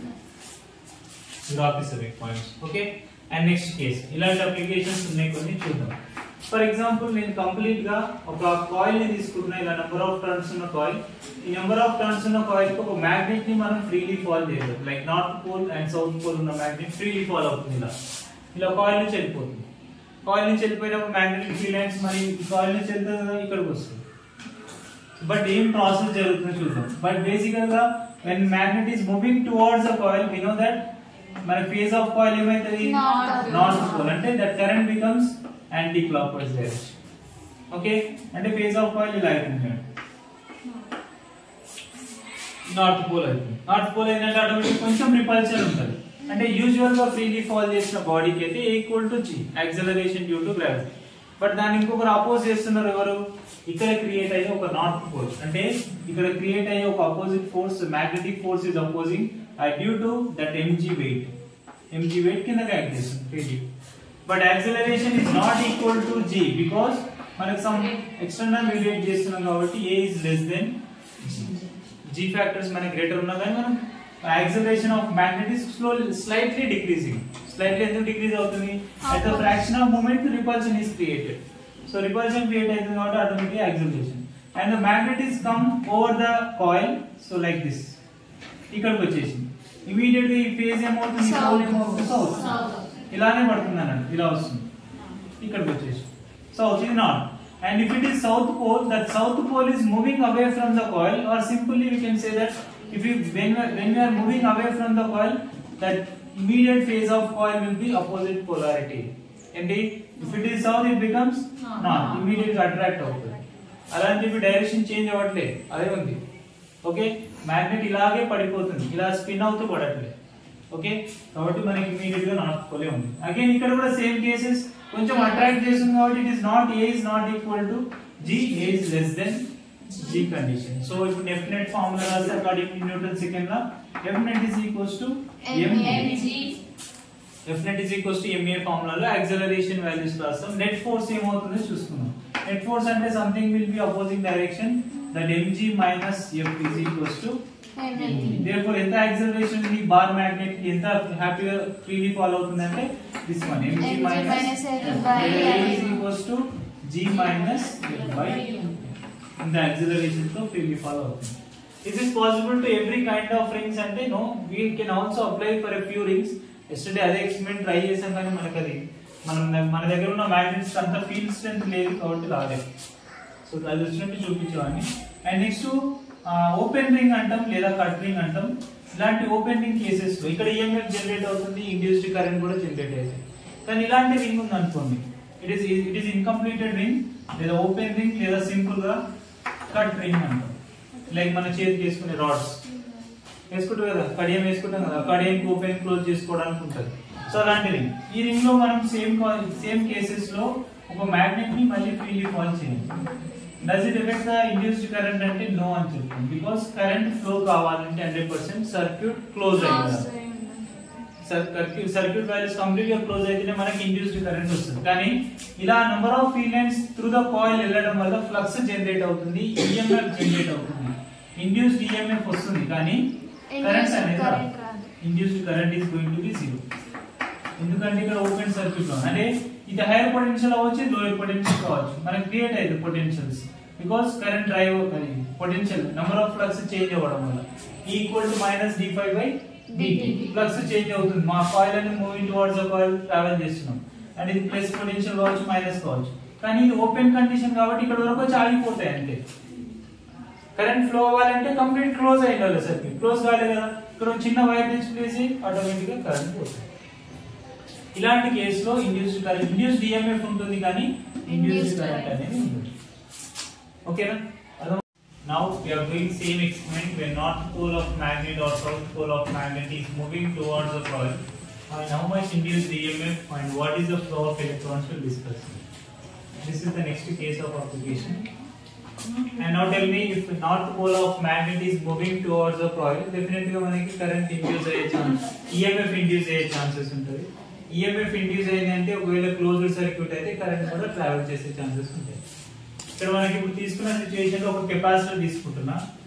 Specific points. Okay, and next case ఇలాంటి అప్లికేషన్స్ ఉన్నాయి కొన్ని చూద్దాం. ఫర్ ఎగ్జాంపుల్ నేను కంప్లీట్ గా ఒక కాయిల్ ని తీసుకున్నా, ఇలా నెంబర్ ఆఫ్ టర్న్స్ ఉన్న కాయిల్. ఈ నెంబర్ ఆఫ్ టర్న్స్ ఉన్న కాయిల్ కి ఒక మ్యాగ్నెట్ ని మనం ఫ్రీలీ ఫాల్ చేయలేదు. Like north pole and south pole ఉన్న మ్యాగ్నెట్ ఫ్రీలీ ఫాల్ అవుతుంది. ఇలా కాయిల్ నుంచి వెళ్ళిపోతుంది. కాయిల్ నుంచి వెళ్ళిపోయినప్పుడు మ్యాగ్నెటిక్ ఫీల్డ్ లైన్స్ మరి కాయిల్ నుంచి వెళ్తుంది కదా, ఇక్కడికి వస్తుంది. బట్ ఏం ప్రాసెస్ జరుగుతుందో చూద్దాం. బట్ బేసికల్ గా when magnet is moving towards the coil, we know that మన phase of coil ఏమైతది, north pole. అంటే that current becomes anti clockwise direction. Okay, అంటే phase of coil ఇలా అవుతుంది, నార్త్ పోల్ అవుతుంది. నార్త్ పోల్ ఏంటంటే ఆటోమేటిక్ కొంచెం రిపల్షన్ ఉంటుంది. అంటే యూజువల్ గా ఫ్రీలీ ఫాల్ చేసిన బాడీకి అయితే equal to g acceleration due to gravity. But దాన్ని ఇంకొకరు అపోజ్ చేస్తున్నారు. ఎవరు? ఇక్కడ క్రియేట్ అయ్యే ఒక నార్త్ పోల్, అంటే ఇక్కడ క్రియేట్ అయ్యే ఒక opposite force, magnetic force is opposing due to that mg weight. mg weight కిందకి యాక్ట్ చేస్తుంది. But acceleration is not equal to g because మనకి సమ్ ఎక్స్టర్నల్ రిలేట్ చేస్తున్నాం కాబట్టి a is less than g factors మనకి greater ఉన్నా కానీ మనం acceleration of magnet is slightly decreasing. Slightly ఎందుకు డిక్రీజ్ అవుతుంది? At the fraction of moment repulsion is created. So repulsion create అవుతుంది కాబట్టి automatic acceleration. And the magnet is come over the coil, so like this ఇక్కడికి వచ్చేసింది. Immediate గా ఈ phase ఏమవుతుంది, pole ఏమవుతుంది, సౌత్. ఇలానే పడుతుంది అన్నట్టు, ఇలా వస్తుంది, ఇక్కడికి వచ్చేసి సౌత్. ఇది north. And if it is south pole, that south pole is moving away from the coil, or simply we can say that if we when we are moving away from the coil, that immediate phase of coil will be opposite polarity. And if it is south, it becomes north. Immediately attract అవుతుంది. అలాంటి direction change అవ్వట్లేదు, అదే ఉంది. Okay, magnet ఇలాగే పడిపోతుంది, ఇలా spin అవుతూ పడట్లేదు. ఓకే, కాబట్టి మనకి ఇమీడియట్ గా నార్త్ పోలే ఉంది. అగైన్ ఇక్కడ కూడా సేమ్ కేసెస్, కొంచెం అట్రాక్ట్ చేస్తుంది కాబట్టి it is not a is not equal to g, a is less than g condition. So ఇప్పుడు డెఫినెట్ ఫార్ములా రాస్తే according to Newton second law Fnet is equals to mg. Fnet is equals to ma ఫార్ములాలో acceleration values రాస్తాం. Net force ఏమవుతుందో చూసుకుందాం. Net force అంటే something will be opposing direction, that mg minus f is equals to mg. therefore ఎంత acceleration ఉంది bar magnet కి, ఎంత హ్యాపీగా ఫ్రీలీ ఫాలో అవుతుంది అంటే this one mg minus f is equals to g minus f by ఇంత acceleration తో freely follow అవుతుంది. Is this possible to every kind of rings? అంటే no, we can also apply for a few rings. Yesterday అదే experiment try చేసాం కానీ మనకి అది మన దగ్గర ఉన్న మ్యాగ్నెట్స్ అంత ఫీల్డ్ స్ట్రెంత్ లేదు కాబట్టి రాలేదు. సో అది వచ్చినట్టు చూపించేవాడిని. అండ్ నెక్స్ట్ ఓపెన్ రింగ్ అంటాం లేదా కట్ రింగ్ అంటాం. ఇలాంటి ఓపెన్ రింగ్ కేసెస్ లో ఇక్కడ EMF జనరేట్ అవుతుంది, ఇండ్యూస్డ్ కరెంట్ కూడా జనరేట్ అవుతుంది. కానీ ఇలాంటి రింగ్ ఉంది అనుకోండి, ఇట్ ఈస్ ఇన్కంప్లీటెడ్ రింగ్ లేదా ఓపెన్ రింగ్ లేదా సింపుల్ గా కట్ రింగ్ అంటాం. లైక్ మన చేతికి వేసుకునే రాడ్స్ వేసుకుంటాం కదా, కడియం వేసుకుంటాం కదా, కడియం ఓపెన్ క్లోజ్ చేసుకోవడానికి ఉంటుంది. సో అలాంటి రింగ్. ఈ రింగ్ లో మనం సేమ్ కేసెస్ లో ఒక మ్యాగ్నెట్ ని మళ్ళీ ఫ్రీలీ ఫాల్ చేయాలి. Does it effect the induced current అంటే నో అని చెప్తాం. బికాస్ కరెంట్ ఫ్లో కావాలంటే 100% సర్క్యూట్ క్లోజ్ అయ్యాలి. సర్క్యూట్ వాల్యూస్ కంప్లీట్ గా క్లోజ్ అయితేనే మనకి ఇండ్యూస్డ్ కరెంట్ వస్తుంది. కానీ ఇలా number of field lines through the coil వెళ్ళడం వల్ల ఫ్లక్స్ జనరేట్ అవుతుంది, EMF జనరేట్ అవుతుంది, ఇండ్యూస్డ్ EMF వస్తుంది, కానీ కరెంట్ అనేది induced current is going to be 0. ఎందుకంటే ఇక్కడ ఓపెన్ సర్క్యూట్ లో అంటే ఇది హైయర్ పొటెన్షియల్ అవ్వచ్చు, లోయర్ పొటెన్షియల్ కావచ్చు. మనకి క్రియేట్ అయ్యేది potentials because current drive potential number of flux change అవ్వడం వల్ల equal to minus d5 by dt. Flux change అవుతుంది. మా కాయిల్ అని మూవింగ్ టువర్డ్స్ కాయిల్ ట్రావెల్ చేస్తున్నాం అండ్ ఇది ప్లస్ పొటెన్షియల్ కావచ్చు, మైనస్ కావచ్చు. కానీ ఇది ఓపెన్ కండిషన్ కాబట్టి ఇక్కడ వరకు వచ్చి ఆగిపోతాయి అంతే. కరెంట్ ఫ్లో అవ్వాలంటే కంప్లీట్ క్లోజ్ అయి ఉండాలి సర్క్యూట్. క్లోజ్ కాలేదు కదా, ఇక్కడ చిన్న వైర్ నుంచి ప్లేస్ ఆటోమేటిక్ గా కరెంట్ పోతుంది. ఇలాంటి కేసులో ఇండ్యూస్డ్ కరెంట్, ఇండ్యూస్డ్ ఈఎంఎఫ్ ఉంటుంది కానీ ఇండ్యూస్డ్ కరెంట్ అనేది ఉంటుంది. ఓకేనా? Now we are doing same experiment where north pole of magnet or south pole of magnet is moving towards the coil, and how much induced EMF and what is the flow of electrons will discuss. This is the next case of application. And now tell me, if the north pole of magnet is moving towards the coil, definitely manaki current induce ayye chance, EMF induce ayye chances untayi. EMF induce ayindante okavela closed circuit aithe current kuda travel chese chances untayi. ఇక్కడ మనకి ఇప్పుడు తీసుకున్న situation లో ఒక capacitor తీసుకుంటున్నా,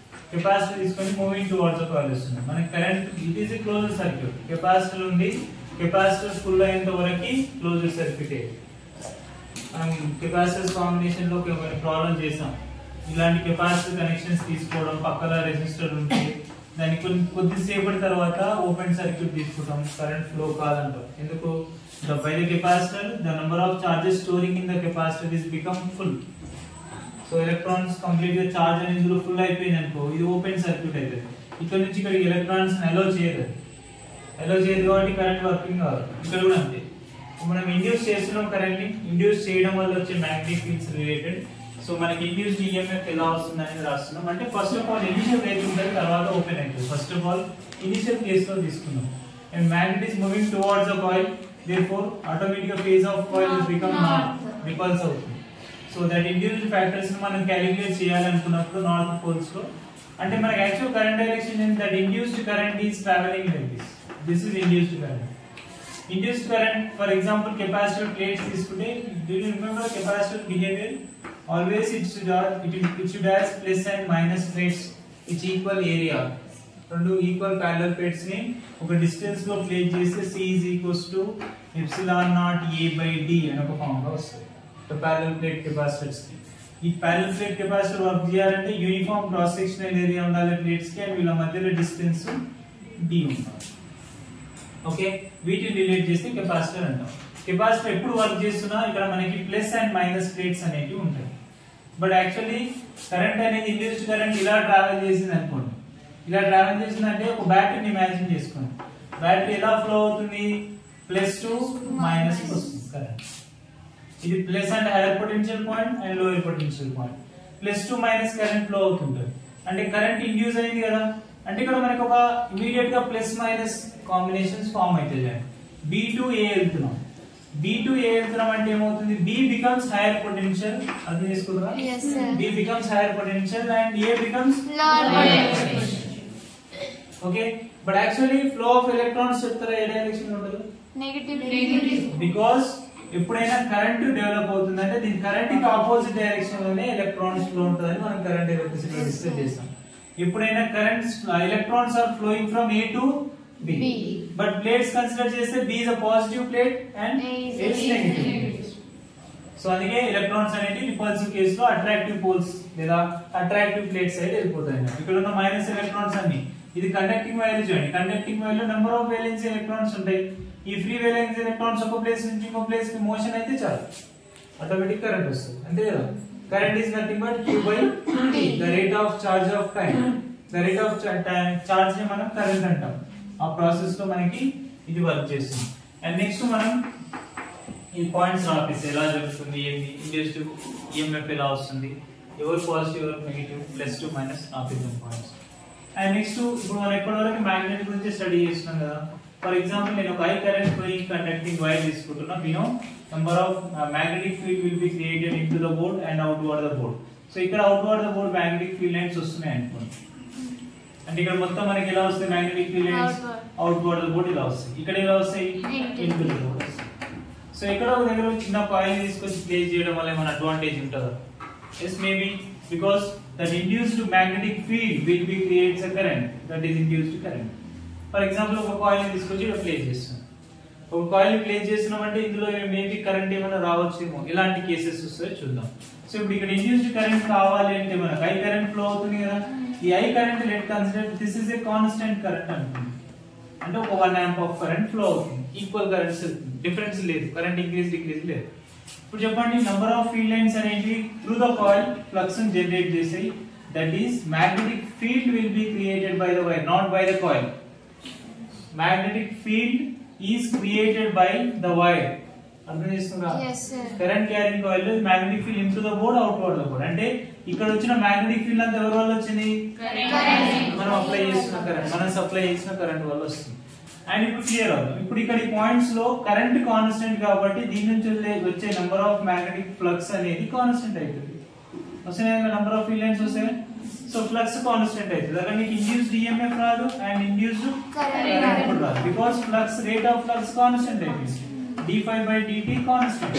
capacitor తీసుకొని moving towards the coil వస్తున్నాం. మనకి current it is a closed circuit. Capacitor ఉంది, కెపాసిటర్ ఫుల్ అయ్యేంత వరకు క్లోజ్డ్ సర్క్యూట్. మనం కెపాసిటర్స్ కాంబినేషన్ లో కొన్ని ప్రాబ్లం చేసాం. ఇలాంటి కెపాసిటర్ కనెక్షన్స్ తీసుకోవడం, పక్కన రెసిస్టర్ ఉంటే దాన్ని కొద్దిసేపటి తర్వాత ఓపెన్ సర్క్యూట్ తీసుకుంటాం, కరెంట్ ఫ్లో కాదంటాం. ఎందుకు? By the capacitor the number of charges storing in the capacitor is become full. So electrons complete గా చార్జ్ అనేది ఇందులో ఫుల్ అయిపోయింది అనుకో, ఇది ఓపెన్ సర్క్యూట్ అవుతుంది. ఇక్కడ నుంచి ఇక్కడికి ఎలక్ట్రాన్స్ అలో చేయదు కాబట్టి కరెంట్ వర్కింగ్ కాదు. ఇక్కడ కూడా అంతే. మనం ఇండ్యూస్ చేస్తున్నాం కరెంట్ ని, ఇండ్యూస్ చేయడం వల్ల వచ్చే మ్యాగ్నెటిక్ ఫీల్డ్స్ రిలేటెడ్. సో మనకి ఇండ్యూస్డ్ ఈఎంఎఫ్ ఎలా వస్తుంది అనేది రాస్తున్నాం. అంటే first of all initial rate ఉంటుంది, తర్వాత ఓపెన్ అవుతుంది. First of all initial case లో తీసుకున్నాం. And magnet is moving towards the coil, therefore automatic గా phase of coil is become north, repels అవుతుంది. సో దట్ ఇండివిజువల్ ఫ్యాక్టర్స్ ని మనం calculate చేయాలనుకున్నప్పుడు నార్త్ పోల్స్ లో అంటే మనకి actual current direction in that induced current is travelling like this. This is induced current. Induced current for example capacitor plates తీసుకుంటే, do you remember capacitor behaviour? Always it should have plus and minus plates which equal area. రెండు equal parallel plates ని ఒక distance లో place చేస్తే C is equals to epsilon naught A by D అని ఒక formula వస్తుంది. Parallel plate capacitors కి. ఈ ప్యారలల్ ప్లేట్ కెపాసిటర్ వర్క్ చేయాలంటే యూనిఫామ్ క్రాస్ సెక్షనల్ ఏరియా ఉండాలి ప్లేట్స్ కి, అండ్ వీళ్ళ మధ్యలో డిస్టెన్స్ D ఉండాలి. ఓకే, వీటిని రిలేట్ చేస్తే కెపాసిటర్ అంటాం. కెపాసిటర్ ఎప్పుడు వర్క్ చేస్తున్నా ఇక్కడ మనకి ప్లస్ అండ్ మైనస్ ప్లేట్స్ అనేవి ఉంటాయి. బట్ యాక్చువల్లీ కరెంట్ అనేది ఇండ్యూస్డ్ కరెంట్ ఇలా ట్రావెల్ చేసింది అనుకోండి. ఇలా ట్రావెల్ చేసిందంటే ఒక బ్యాటరీని ఇమాజిన్ చేసుకోండి. బ్యాటరీ ఎలా ఫ్లో అవుతుంది? ప్లస్ టు మైనస్ వస్తుంది కరెంట్. ఇది plus and higher potential point and lower potential point. Plus to minus current flow అవుతుంటుంది. అంటే కరెంట్ ఇండ్యూస్ అయింది కదా, అంటే ఇక్కడ మనకి ఒక ఇమీడియట్ గా ప్లస్ మైనస్ కాంబినేషన్స్ ఫార్మ్ అవుతాయి. B to A వెళ్తున్నాం. B to A వెళ్తున్నాం అంటే ఏమవుతుంది? B becomes higher potential. అర్థం చేసుకుంటారా? Yes sir. B becomes higher potential and A becomes lower potential. Okay, but actually flow of electrons చెప్తారా ఏ direction లో ఉంటది? Negative. Because ఎప్పుడైనా కరెంట్ డెవలప్ అవుతుందంటే దీని కరెంట్ కి ఆపోజిట్ డైరెక్షన్ లోనే ఎలక్ట్రాన్స్ ఫ్లో ఉంటుందని మనం కరెంట్ ఎలక్ట్రిసిటీ డిస్కస్ చేస్తాం. ఎప్పుడైనా currents electrons are flowing from A to B. But plates consider చేస్తే B is a positive plate and A is negative. So అందుకే ఎలక్ట్రాన్స్ అనేది రిపల్సివ్ కేస్ లో attractive poles లేదా attractive plate side వెళ్ళిపోతాయి. ఇక్కడ ఉన్న మైనస్ ఎలక్ట్రాన్స్ అన్ని, ఇది కండక్టింగ్ వైర్ చూడండి. కండక్టింగ్ వైర్ లో నెంబర్ ఆఫ్ వేలెన్స్ ఎలక్ట్రాన్స్ ఉంటాయి. ఈ ఫ్రీ వేలెన్స్ ఎలక్ట్రాన్స్ ఒక ప్లేస్ నుంచి ఇంకో ప్లేస్ కి మోషన్ అయితే చాలు, ఆటోమేటిక్ కరెంట్ వస్తుంది. అంతే కదా. Current is nothing but Q by T, the rate of charge of time. The rate of charge ని మనం కరెంట్ అంటాం. ఆ ప్రాసెస్ లో మనకి ఇది వర్క్ చేస్తుంది. అండ్ నెక్స్ట్ మనం ఈ పాయింట్స్ రాపిస్తే ఎలా జరుగుతుంది, ఏంటి ఇండ్యూస్డ్ ఈఎంఎఫ్ ఎలా వస్తుంది, ఎవరు పాజిటివ్ ఎవరు నెగిటివ్, ప్లస్ టు మైనస్ రాపిద్దాం పాయింట్స్. అండ్ నెక్స్ట్ ఇప్పుడు మనం ఎప్పటి వరకు మ్యాగ్నెట్ గురించి స్టడీ చేస్తున్నాం కదా. ఫర్ ఎగ్జాంపుల్ నేను ఒక high current flowing conducting wire తీసుకుంటున్నా. We know number of magnetic field will be created into the board and outward the board. So ఇక్కడ outward the board magnetic field lines వస్తున్నాయి అనుకోండి. అంటే ఇక్కడ మొత్తం మనకి ఎలా వస్తాయి magnetic field lines? Outward the board ఇలా వస్తాయి. ఇక్కడ ఎలా వస్తాయి? Into the board. సో ఇక్కడ ఒక దగ్గర చిన్న కాయిల్ తీసుకొచ్చి ప్లేస్ చేయడం వల్ల ఏమైనా అడ్వాంటేజ్ ఉంటుందా? Yes, maybe, because that induced magnetic field will be creates a current, that is induced current. For example ఒక కాయిల్ తీసుకొచ్చి ఇక్కడ ప్లేస్ చేస్తాం. ఒక కాయిల్ ప్లేస్ చేసినామంటే ఇందులో మేబీ కరెంట్ ఏమైనా రావచ్చేమో, ఇలాంటి కేసెస్ వస్తాయి చూద్దాం. సో ఇప్పుడు ఇక్కడ ఇండ్యూస్డ్ కరెంట్ కావాలి అంటే మనకు ఐ కరెంట్ ఫ్లో అవుతుంది కదా, ఈ I current let consider this is a constant current అనుకుంది, అంటే ఒక 1 amp ఆఫ్ కరెంట్ ఫ్లో అవుతుంది, ఈక్వల్ కరెంట్స్ డిఫరెన్స్ లేదు, కరెంట్ ఇంక్రీజ్ డిక్రీజ్ లేదు. ఇప్పుడు చెప్పండి నంబర్ ఆఫ్ ఫీల్డ్ లైన్స్ అనేవి త్రూ ద కాయిల్ ఫ్లక్స్ ని జనరేట్ చేసాయి, that is magnetic field will be created by the wire, not by the coil. Magnetic field is created by the wire. అర్థం చేస్తుందా? Current carrying coil లో magnetic field in to the board, out word the board. అంటే ఇక్కడ వచ్చిన magnetic field అంతా ఎవరి వల్ల వచ్చింది? మనం అప్లై చేసిన కరెంట్, మనం సప్లై చేసిన కరెంట్ వల్ల వస్తుంది. అండ్ ఇప్పుడు క్లియర్ అవుతుంది. ఇప్పుడు ఇక్కడ ఈ పాయింట్స్ లో కరెంట్ కాన్స్టెంట్ కాబట్టి దీని నుంచి వచ్చే నంబర్ ఆఫ్ మ్యాగ్నెటిక్ ఫ్లక్స్ అనేది కాన్స్టెంట్ అవుతుంది. వస్తాయి నంబర్ ఆఫ్ ఫీల్డ్ లైన్స్ వస్తాయి, సో ఫ్లక్స్ కాన్స్టెంట్ అవుతుంది. అక్కడ నీకు ఇండ్యూస్డ్ ఈఎంఎఫ్ రాదు అండ్ ఇండ్యూస్డ్ కరెంట్ కూడా రాదు, because flux rate of flux constant అవుతుంది. d5/dt constant.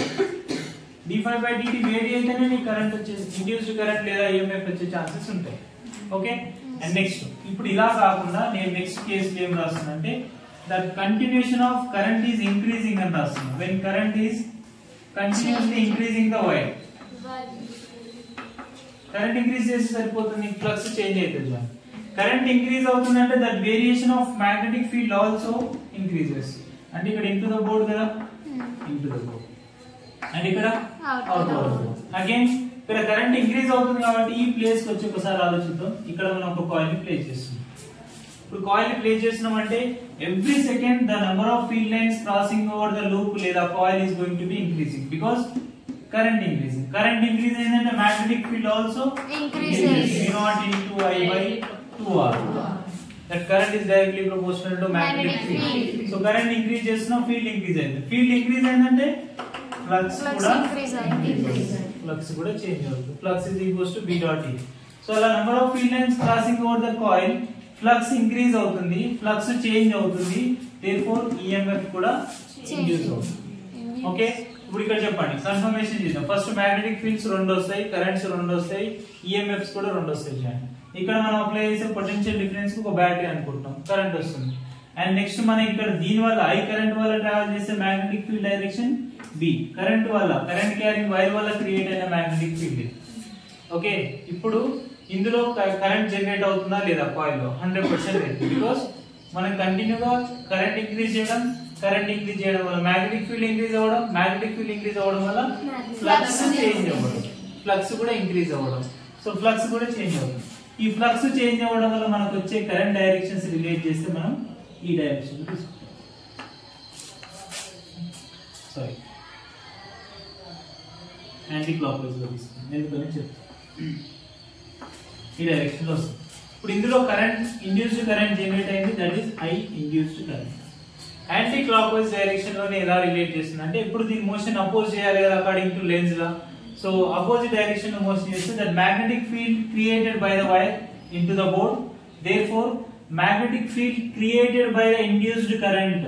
d5/dt వేరీ అయితేనే నీ కరెంట్ వచ్చేసి ఇండ్యూస్డ్ కరెంట్ లేదా ఈఎంఎఫ్ వచ్చే ఛాన్సెస్ ఉంటాయి. ఓకే. అండ్ నెక్స్ట్ ఇప్పుడు ఇలా కాకుండా నేను నెక్స్ట్ కేసులో ఏం రాస్తున్నానంటే that continuation of current is increasing and రాస్తున్నాను. when current is continuously increasing the wire, current increase చేస్తే సరిపోతుంది, ఫ్లక్స్ చేంజ్ అవుతుంది. కరెంట్ ఇంక్రీజ్ అవుతుందంటే that variation of magnetic field also increases. అంటే ఇక్కడ into the board కదా, into the board, అండ్ ఇక్కడ out the board. Again ఇక్కడ current increase అవుతుంది కాబట్టి ఈ ప్లేస్ కి వచ్చి ఒకసారి ఆలోచిద్దాం. ఇక్కడ మనం ఒక కాయిల్ ని ప్లేస్ చేస్తున్నాం. ఇప్పుడు కాయిల్ ని ప్లేస్ చేస్తున్నాం అంటే every second the number of field lines crossing over the loop లేదా coil is going to be increasing, because current increasing. Current increase అయిందంటే magnetic field also increases. V0 into I/2R. That current is directly proportional to magnetic field. So current increase చేస్తున్నా, field increase అయింది. Field increase అయిందంటే flux కూడా చేంజ్ అవుతుంది. Flux is equals to B.E. So అలా number of field lines crossing over the coil, flux increase అవుతుంది, flux change అవుతుంది, therefore EMF కూడా ఇండ్యూస్ అవుతుంది. ఓకే. ఇప్పుడు ఇక్కడ చెప్పండి, కన్ఫర్మేషన్ చేద్దాం. ఫస్ట్ మ్యాగ్నెటిక్ ఫీల్డ్స్ 2 వస్తాయి, కరెంట్స్ 2 వస్తాయి, ఈఎంఎఫ్స్ కూడా 2 వస్తాయి. ఇక్కడ మనం అప్లై చేసే పొటెన్షియల్ డిఫరెన్స్ కు ఒక బ్యాటరీ అనుకుంటున్నాం, కరెంట్ వస్తుంది. అండ్ నెక్స్ట్ మనం ఇక్కడ దీని వల్ల ఐ కరెంట్ వల్ల ట్రావెల్ చేసే magnetic field direction B, current వల్ల కరెంట్ క్యారింగ్ వైర్ వల్ల క్రియేట్ అయిన మ్యాగ్నెటిక్ ఫీల్డ్. ఓకే. ఇప్పుడు ఇందులో కరెంట్ జనరేట్ అవుతుందా లేదా కాయిల్ లో? 100% లేదు, బికాస్ మనం కంటిన్యూగా కరెంట్ ఇంక్రీజ్ చేయడం వల్ల మ్యాగ్నెటిక్ ఫీల్డ్ ఇంక్రీజ్ అవ్వడం, మ్యాగ్నెటిక్ ఫీల్డ్ ఇంక్రీజ్ అవ్వడం వల్ల ఫ్లక్స్ చేంజ్ అవ్వడం, ఫ్లక్స్ కూడా ఇంక్రీజ్ అవ్వడం, సో ఫ్లక్స్ కూడా చేంజ్ అవుతుంది. ఈ ఫ్లక్స్ చేంజ్ అవ్వడం వల్ల మనకు వచ్చే కరెంట్ డైరెక్షన్స్ రిలేట్ చేస్తే మనం ఈ డైరెక్షన్ తీసుకుంటాం. సారీ, యాంటీ క్లాక్ వైజ్ లో తీసుకుంటాం, ఎందుకని చెప్తాను. ఈ డైరెక్షన్ లో వస్తుంది. ఇప్పుడు ఇందులో కరెంట్ ఇండ్యూస్డ్ కరెంట్ జనరేట్ అయింది, that is I induced current. Anti clock wise direction లోనే ఎలా రిలేట్ చేస్తుంది అంటే ఇప్పుడు దీని మోషన్ అపోజ్ చేయాలి కదా according to lens law. So opposite direction లో మోషన్ చేస్తే that magnetic field created by the wire into the board, therefore magnetic field created by the induced current.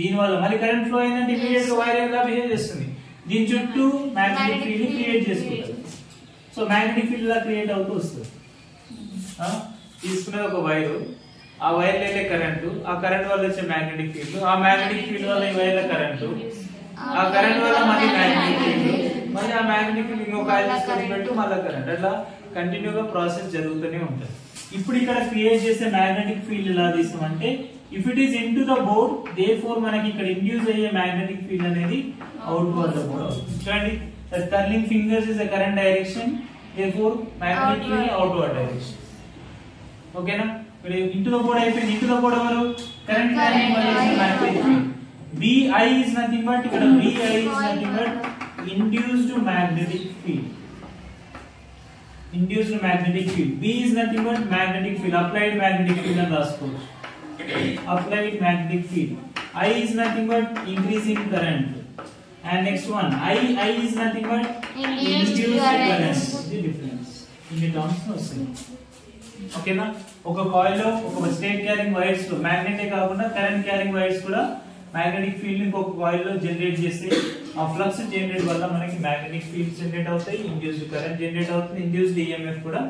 దీని వల్ల మళ్ళీ కరెంట్ ఫ్లో అయిందంటే ఇమీడియట్ గా wire ఎలా బిహేవ్ చేస్తుంది, దీని చుట్టూ మ్యాగ్నెటిక్ ఫీల్డ్ క్రియేట్ చేసుకుంటుంది. సో మ్యాగ్నెటిక్ ఫీల్డ్ ఇలా క్రియేట్ అవుతూ వస్తుంది. తీసుకునేది ఒక వైర్, ఆ వైర్ వెళ్ళే కరెంటు, ఆ కరెంట్ వల్ల వచ్చే మ్యాగ్నెటిక్ ఫీల్డ్, ఆ మ్యాగ్నెటిక్ ఫీల్డ్ వల్ల ఈ వైర్ కరెంటు, ఆ కరెంట్ వల్ల మళ్ళీ మ్యాగ్నెటిక్ ఫీల్డ్, మళ్ళీ ఆ మ్యాగ్నెటిక్ ఫీల్డ్ ఇంకో కాయిల్ తీసుకొని పెట్టు మళ్ళీ కరెంట్, అట్లా కంటిన్యూగా ప్రాసెస్ జరుగుతూనే ఉంటుంది. ఇప్పుడు ఇక్కడ క్రియేట్ చేసే మ్యాగ్నెటిక్ ఫీల్డ్ ఎలా తీసామంటే if it is into the board, therefore మనకి ఇక్కడ ఇండ్యూస్ అయ్యే మ్యాగ్నెటిక్ ఫీల్డ్ అనేది అవుట్ వర్డ్ ద బోర్డ్ అవుతుంది. చూడండి, the curling fingers is a current direction, therefore magnetic field outward direction. Okay na? But into the board అయిపోయింది. into the board ఎవరు? current carrying magnetic field. BI is nothing but ఇక్కడ BI is nothing but induced magnetic field. Induced magnetic field. B is nothing but magnetic field. Applied magnetic field అని రాసుకోవచ్చు. Applied magnetic field. I is nothing but increasing current. And next one, I is nothing but induced current. The difference in the terms no same. Okay na? ఒక coil లో ఒక state carrying wires లో magnetic కాకుండా current carrying wires కూడా magnetic field ని ఒక coil లో generate చేస్తే ఆ ఫ్లక్స్ జనరేట్ వల్ల మనకి మ్యాగ్నెటిక్ ఫీల్డ్ జనరేట్ అవుతాయి, ఇండ్యూస్డ్ కరెంట్ జనరేట్ అవుతుంది, ఇండ్యూస్డ్ ఈఎంఎఫ్ కూడా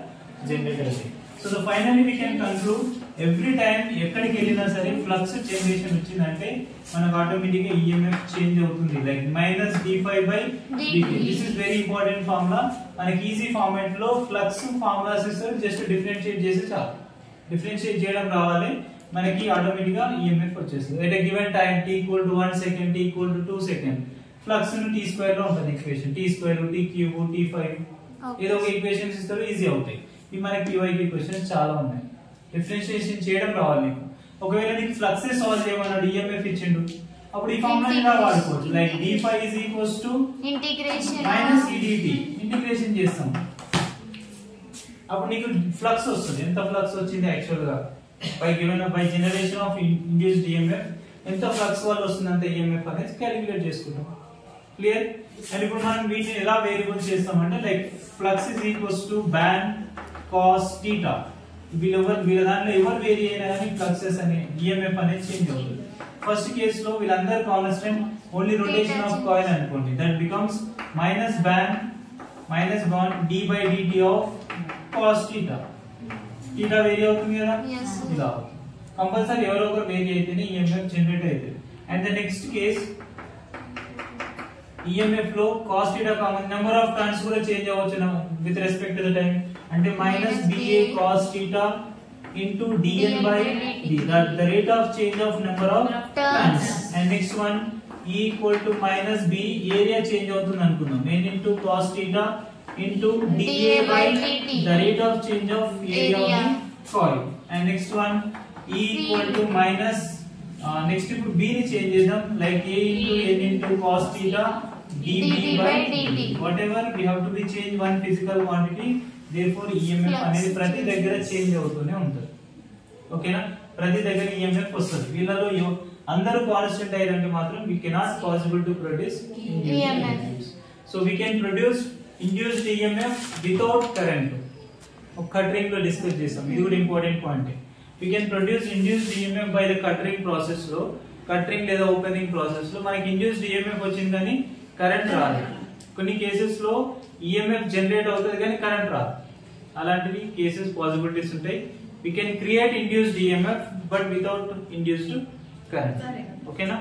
జనరేట్ అవుతాయి. So finally we can conclude every time ఎక్కడికి వెళ్ళినా సరే ఫ్లక్స్ జనరేషన్ వచ్చిందంటే మనకు ఆటోమేటిక్ గా ఈఎంఎఫ్ చేంజ్ అవుతుంది like -d∅/dt. This is very important formula. మనకి ఈజీ ఫార్మాట్ లో ఫ్లక్స్ ఫార్ములాస్ ఇస్తారు, జస్ట్ డిఫరెన్షియేట్ చేసి చాలు. డిఫరెన్షియేట్ చేయడం రావాలి మనకి ఆటోమేటిక్ గా ఈఎంఎఫ్ వచ్చేస్తుంది. At a given time t = 1 second, t = 2 second, flux ను t² లో ఉంటుంది ఈక్వేషన్, t² t³ t5 ఏదో ఒక ఈక్వేషన్స్ ఇస్తారు, ఈజీ అవుతాయి. ఇవి మనకి పీవైకి ఈక్వేషన్స్ చాలా ఉన్నాయి. డిఫరెన్షియేషన్ చేయడం రావాలి నీకు. ఒకవేళ నీకు ఫ్లక్స్ సాల్వ్ చేయమన్నాడు, ఈఎంఎఫ్ ఇచ్చిండు, అప్పుడు ఈ ఫార్ములా ఇలా వాడుకోవచ్చు. Like d∅ integration -edt. Integration చేస్తాం, అప్పుడు నీకు ఫ్లక్స్ వస్తుంది. ఎంత ఫ్లక్స్ వచ్చింది యాక్చువల్ గా by generation of induced EMF ఎంత ఫ్లక్స్ వల్ల వస్తుంది అంత ఈఎంఎఫ్ అనేది క్యాలిక్యులేట్ చేసుకుంటాం. క్లియర్? అండ్ ఇప్పుడు మనం వీటిని ఎలా వేరియబుల్ చేస్తామంటే లైక్ ఫ్లక్స్ ban cos θ. వీళ్ళ దాంట్లో ఎవరు వేరీ అయినా కానీ ఫ్లక్సెస్ అనే ఈఎంఎఫ్ అనేది చేంజ్ అవుతుంది. ఫస్ట్ కేస్ లో వీళ్ళందరూ constant, only rotation of coil అనుకోండి, that becomes -ban d/dt of cos θ. θ vary అవుతుంది కదా, ఇలా కంపల్సరీ ఎవరో ఒకరు వేరీ అయితేనే ఈఎంఎఫ్ జనరేట్ అవుతుంది. And the next case EMF లో cos θ common, number of turns కూడా చేంజ్ అవ్వచ్చు with respect to the time. అంటే -ba cos θ into dn/d, the rate of change of number of turns. And next one E = -b, area change అవుతుంది అనుకుందాం, n into cos θ into da/dt, the rate of change of area of the coil. And next one E = next ఇప్పుడు b ని change చేద్దాం, like a into n into cos θ db/dt. whatever we have to be change one physical quantity, therefore EMF అనేది ప్రతి దగ్గర change అవుతూనే ఉంటుంది. ఓకేనా? ప్రతి దగ్గర EMF వస్తుంది. వీళ్ళలో అందరూ కాన్స్టెంట్ అయ్యారంటే మాత్రం we cannot possible to produce EMF. So we can produce induced EMF without current. ఒక కట్టరింగ్ లో డిస్కస్ చేసాం, ఇది కూడా important point. we can produce induced EMF by the cutting process లో, కట్టరింగ్ లేదా ఓపెనింగ్ ప్రాసెస్ లో మనకి induced EMF వచ్చింది కానీ కరెంట్ రాదు. కొన్ని కేసెస్ లో ఈఎంఎఫ్ జనరేట్ అవుతుంది కానీ కరెంట్ రాదు. అలాంటివి కేసెస్ పాసిబిలిటీస్ ఉంటాయి. we can create induced EMF but without induced current. ఓకేనా?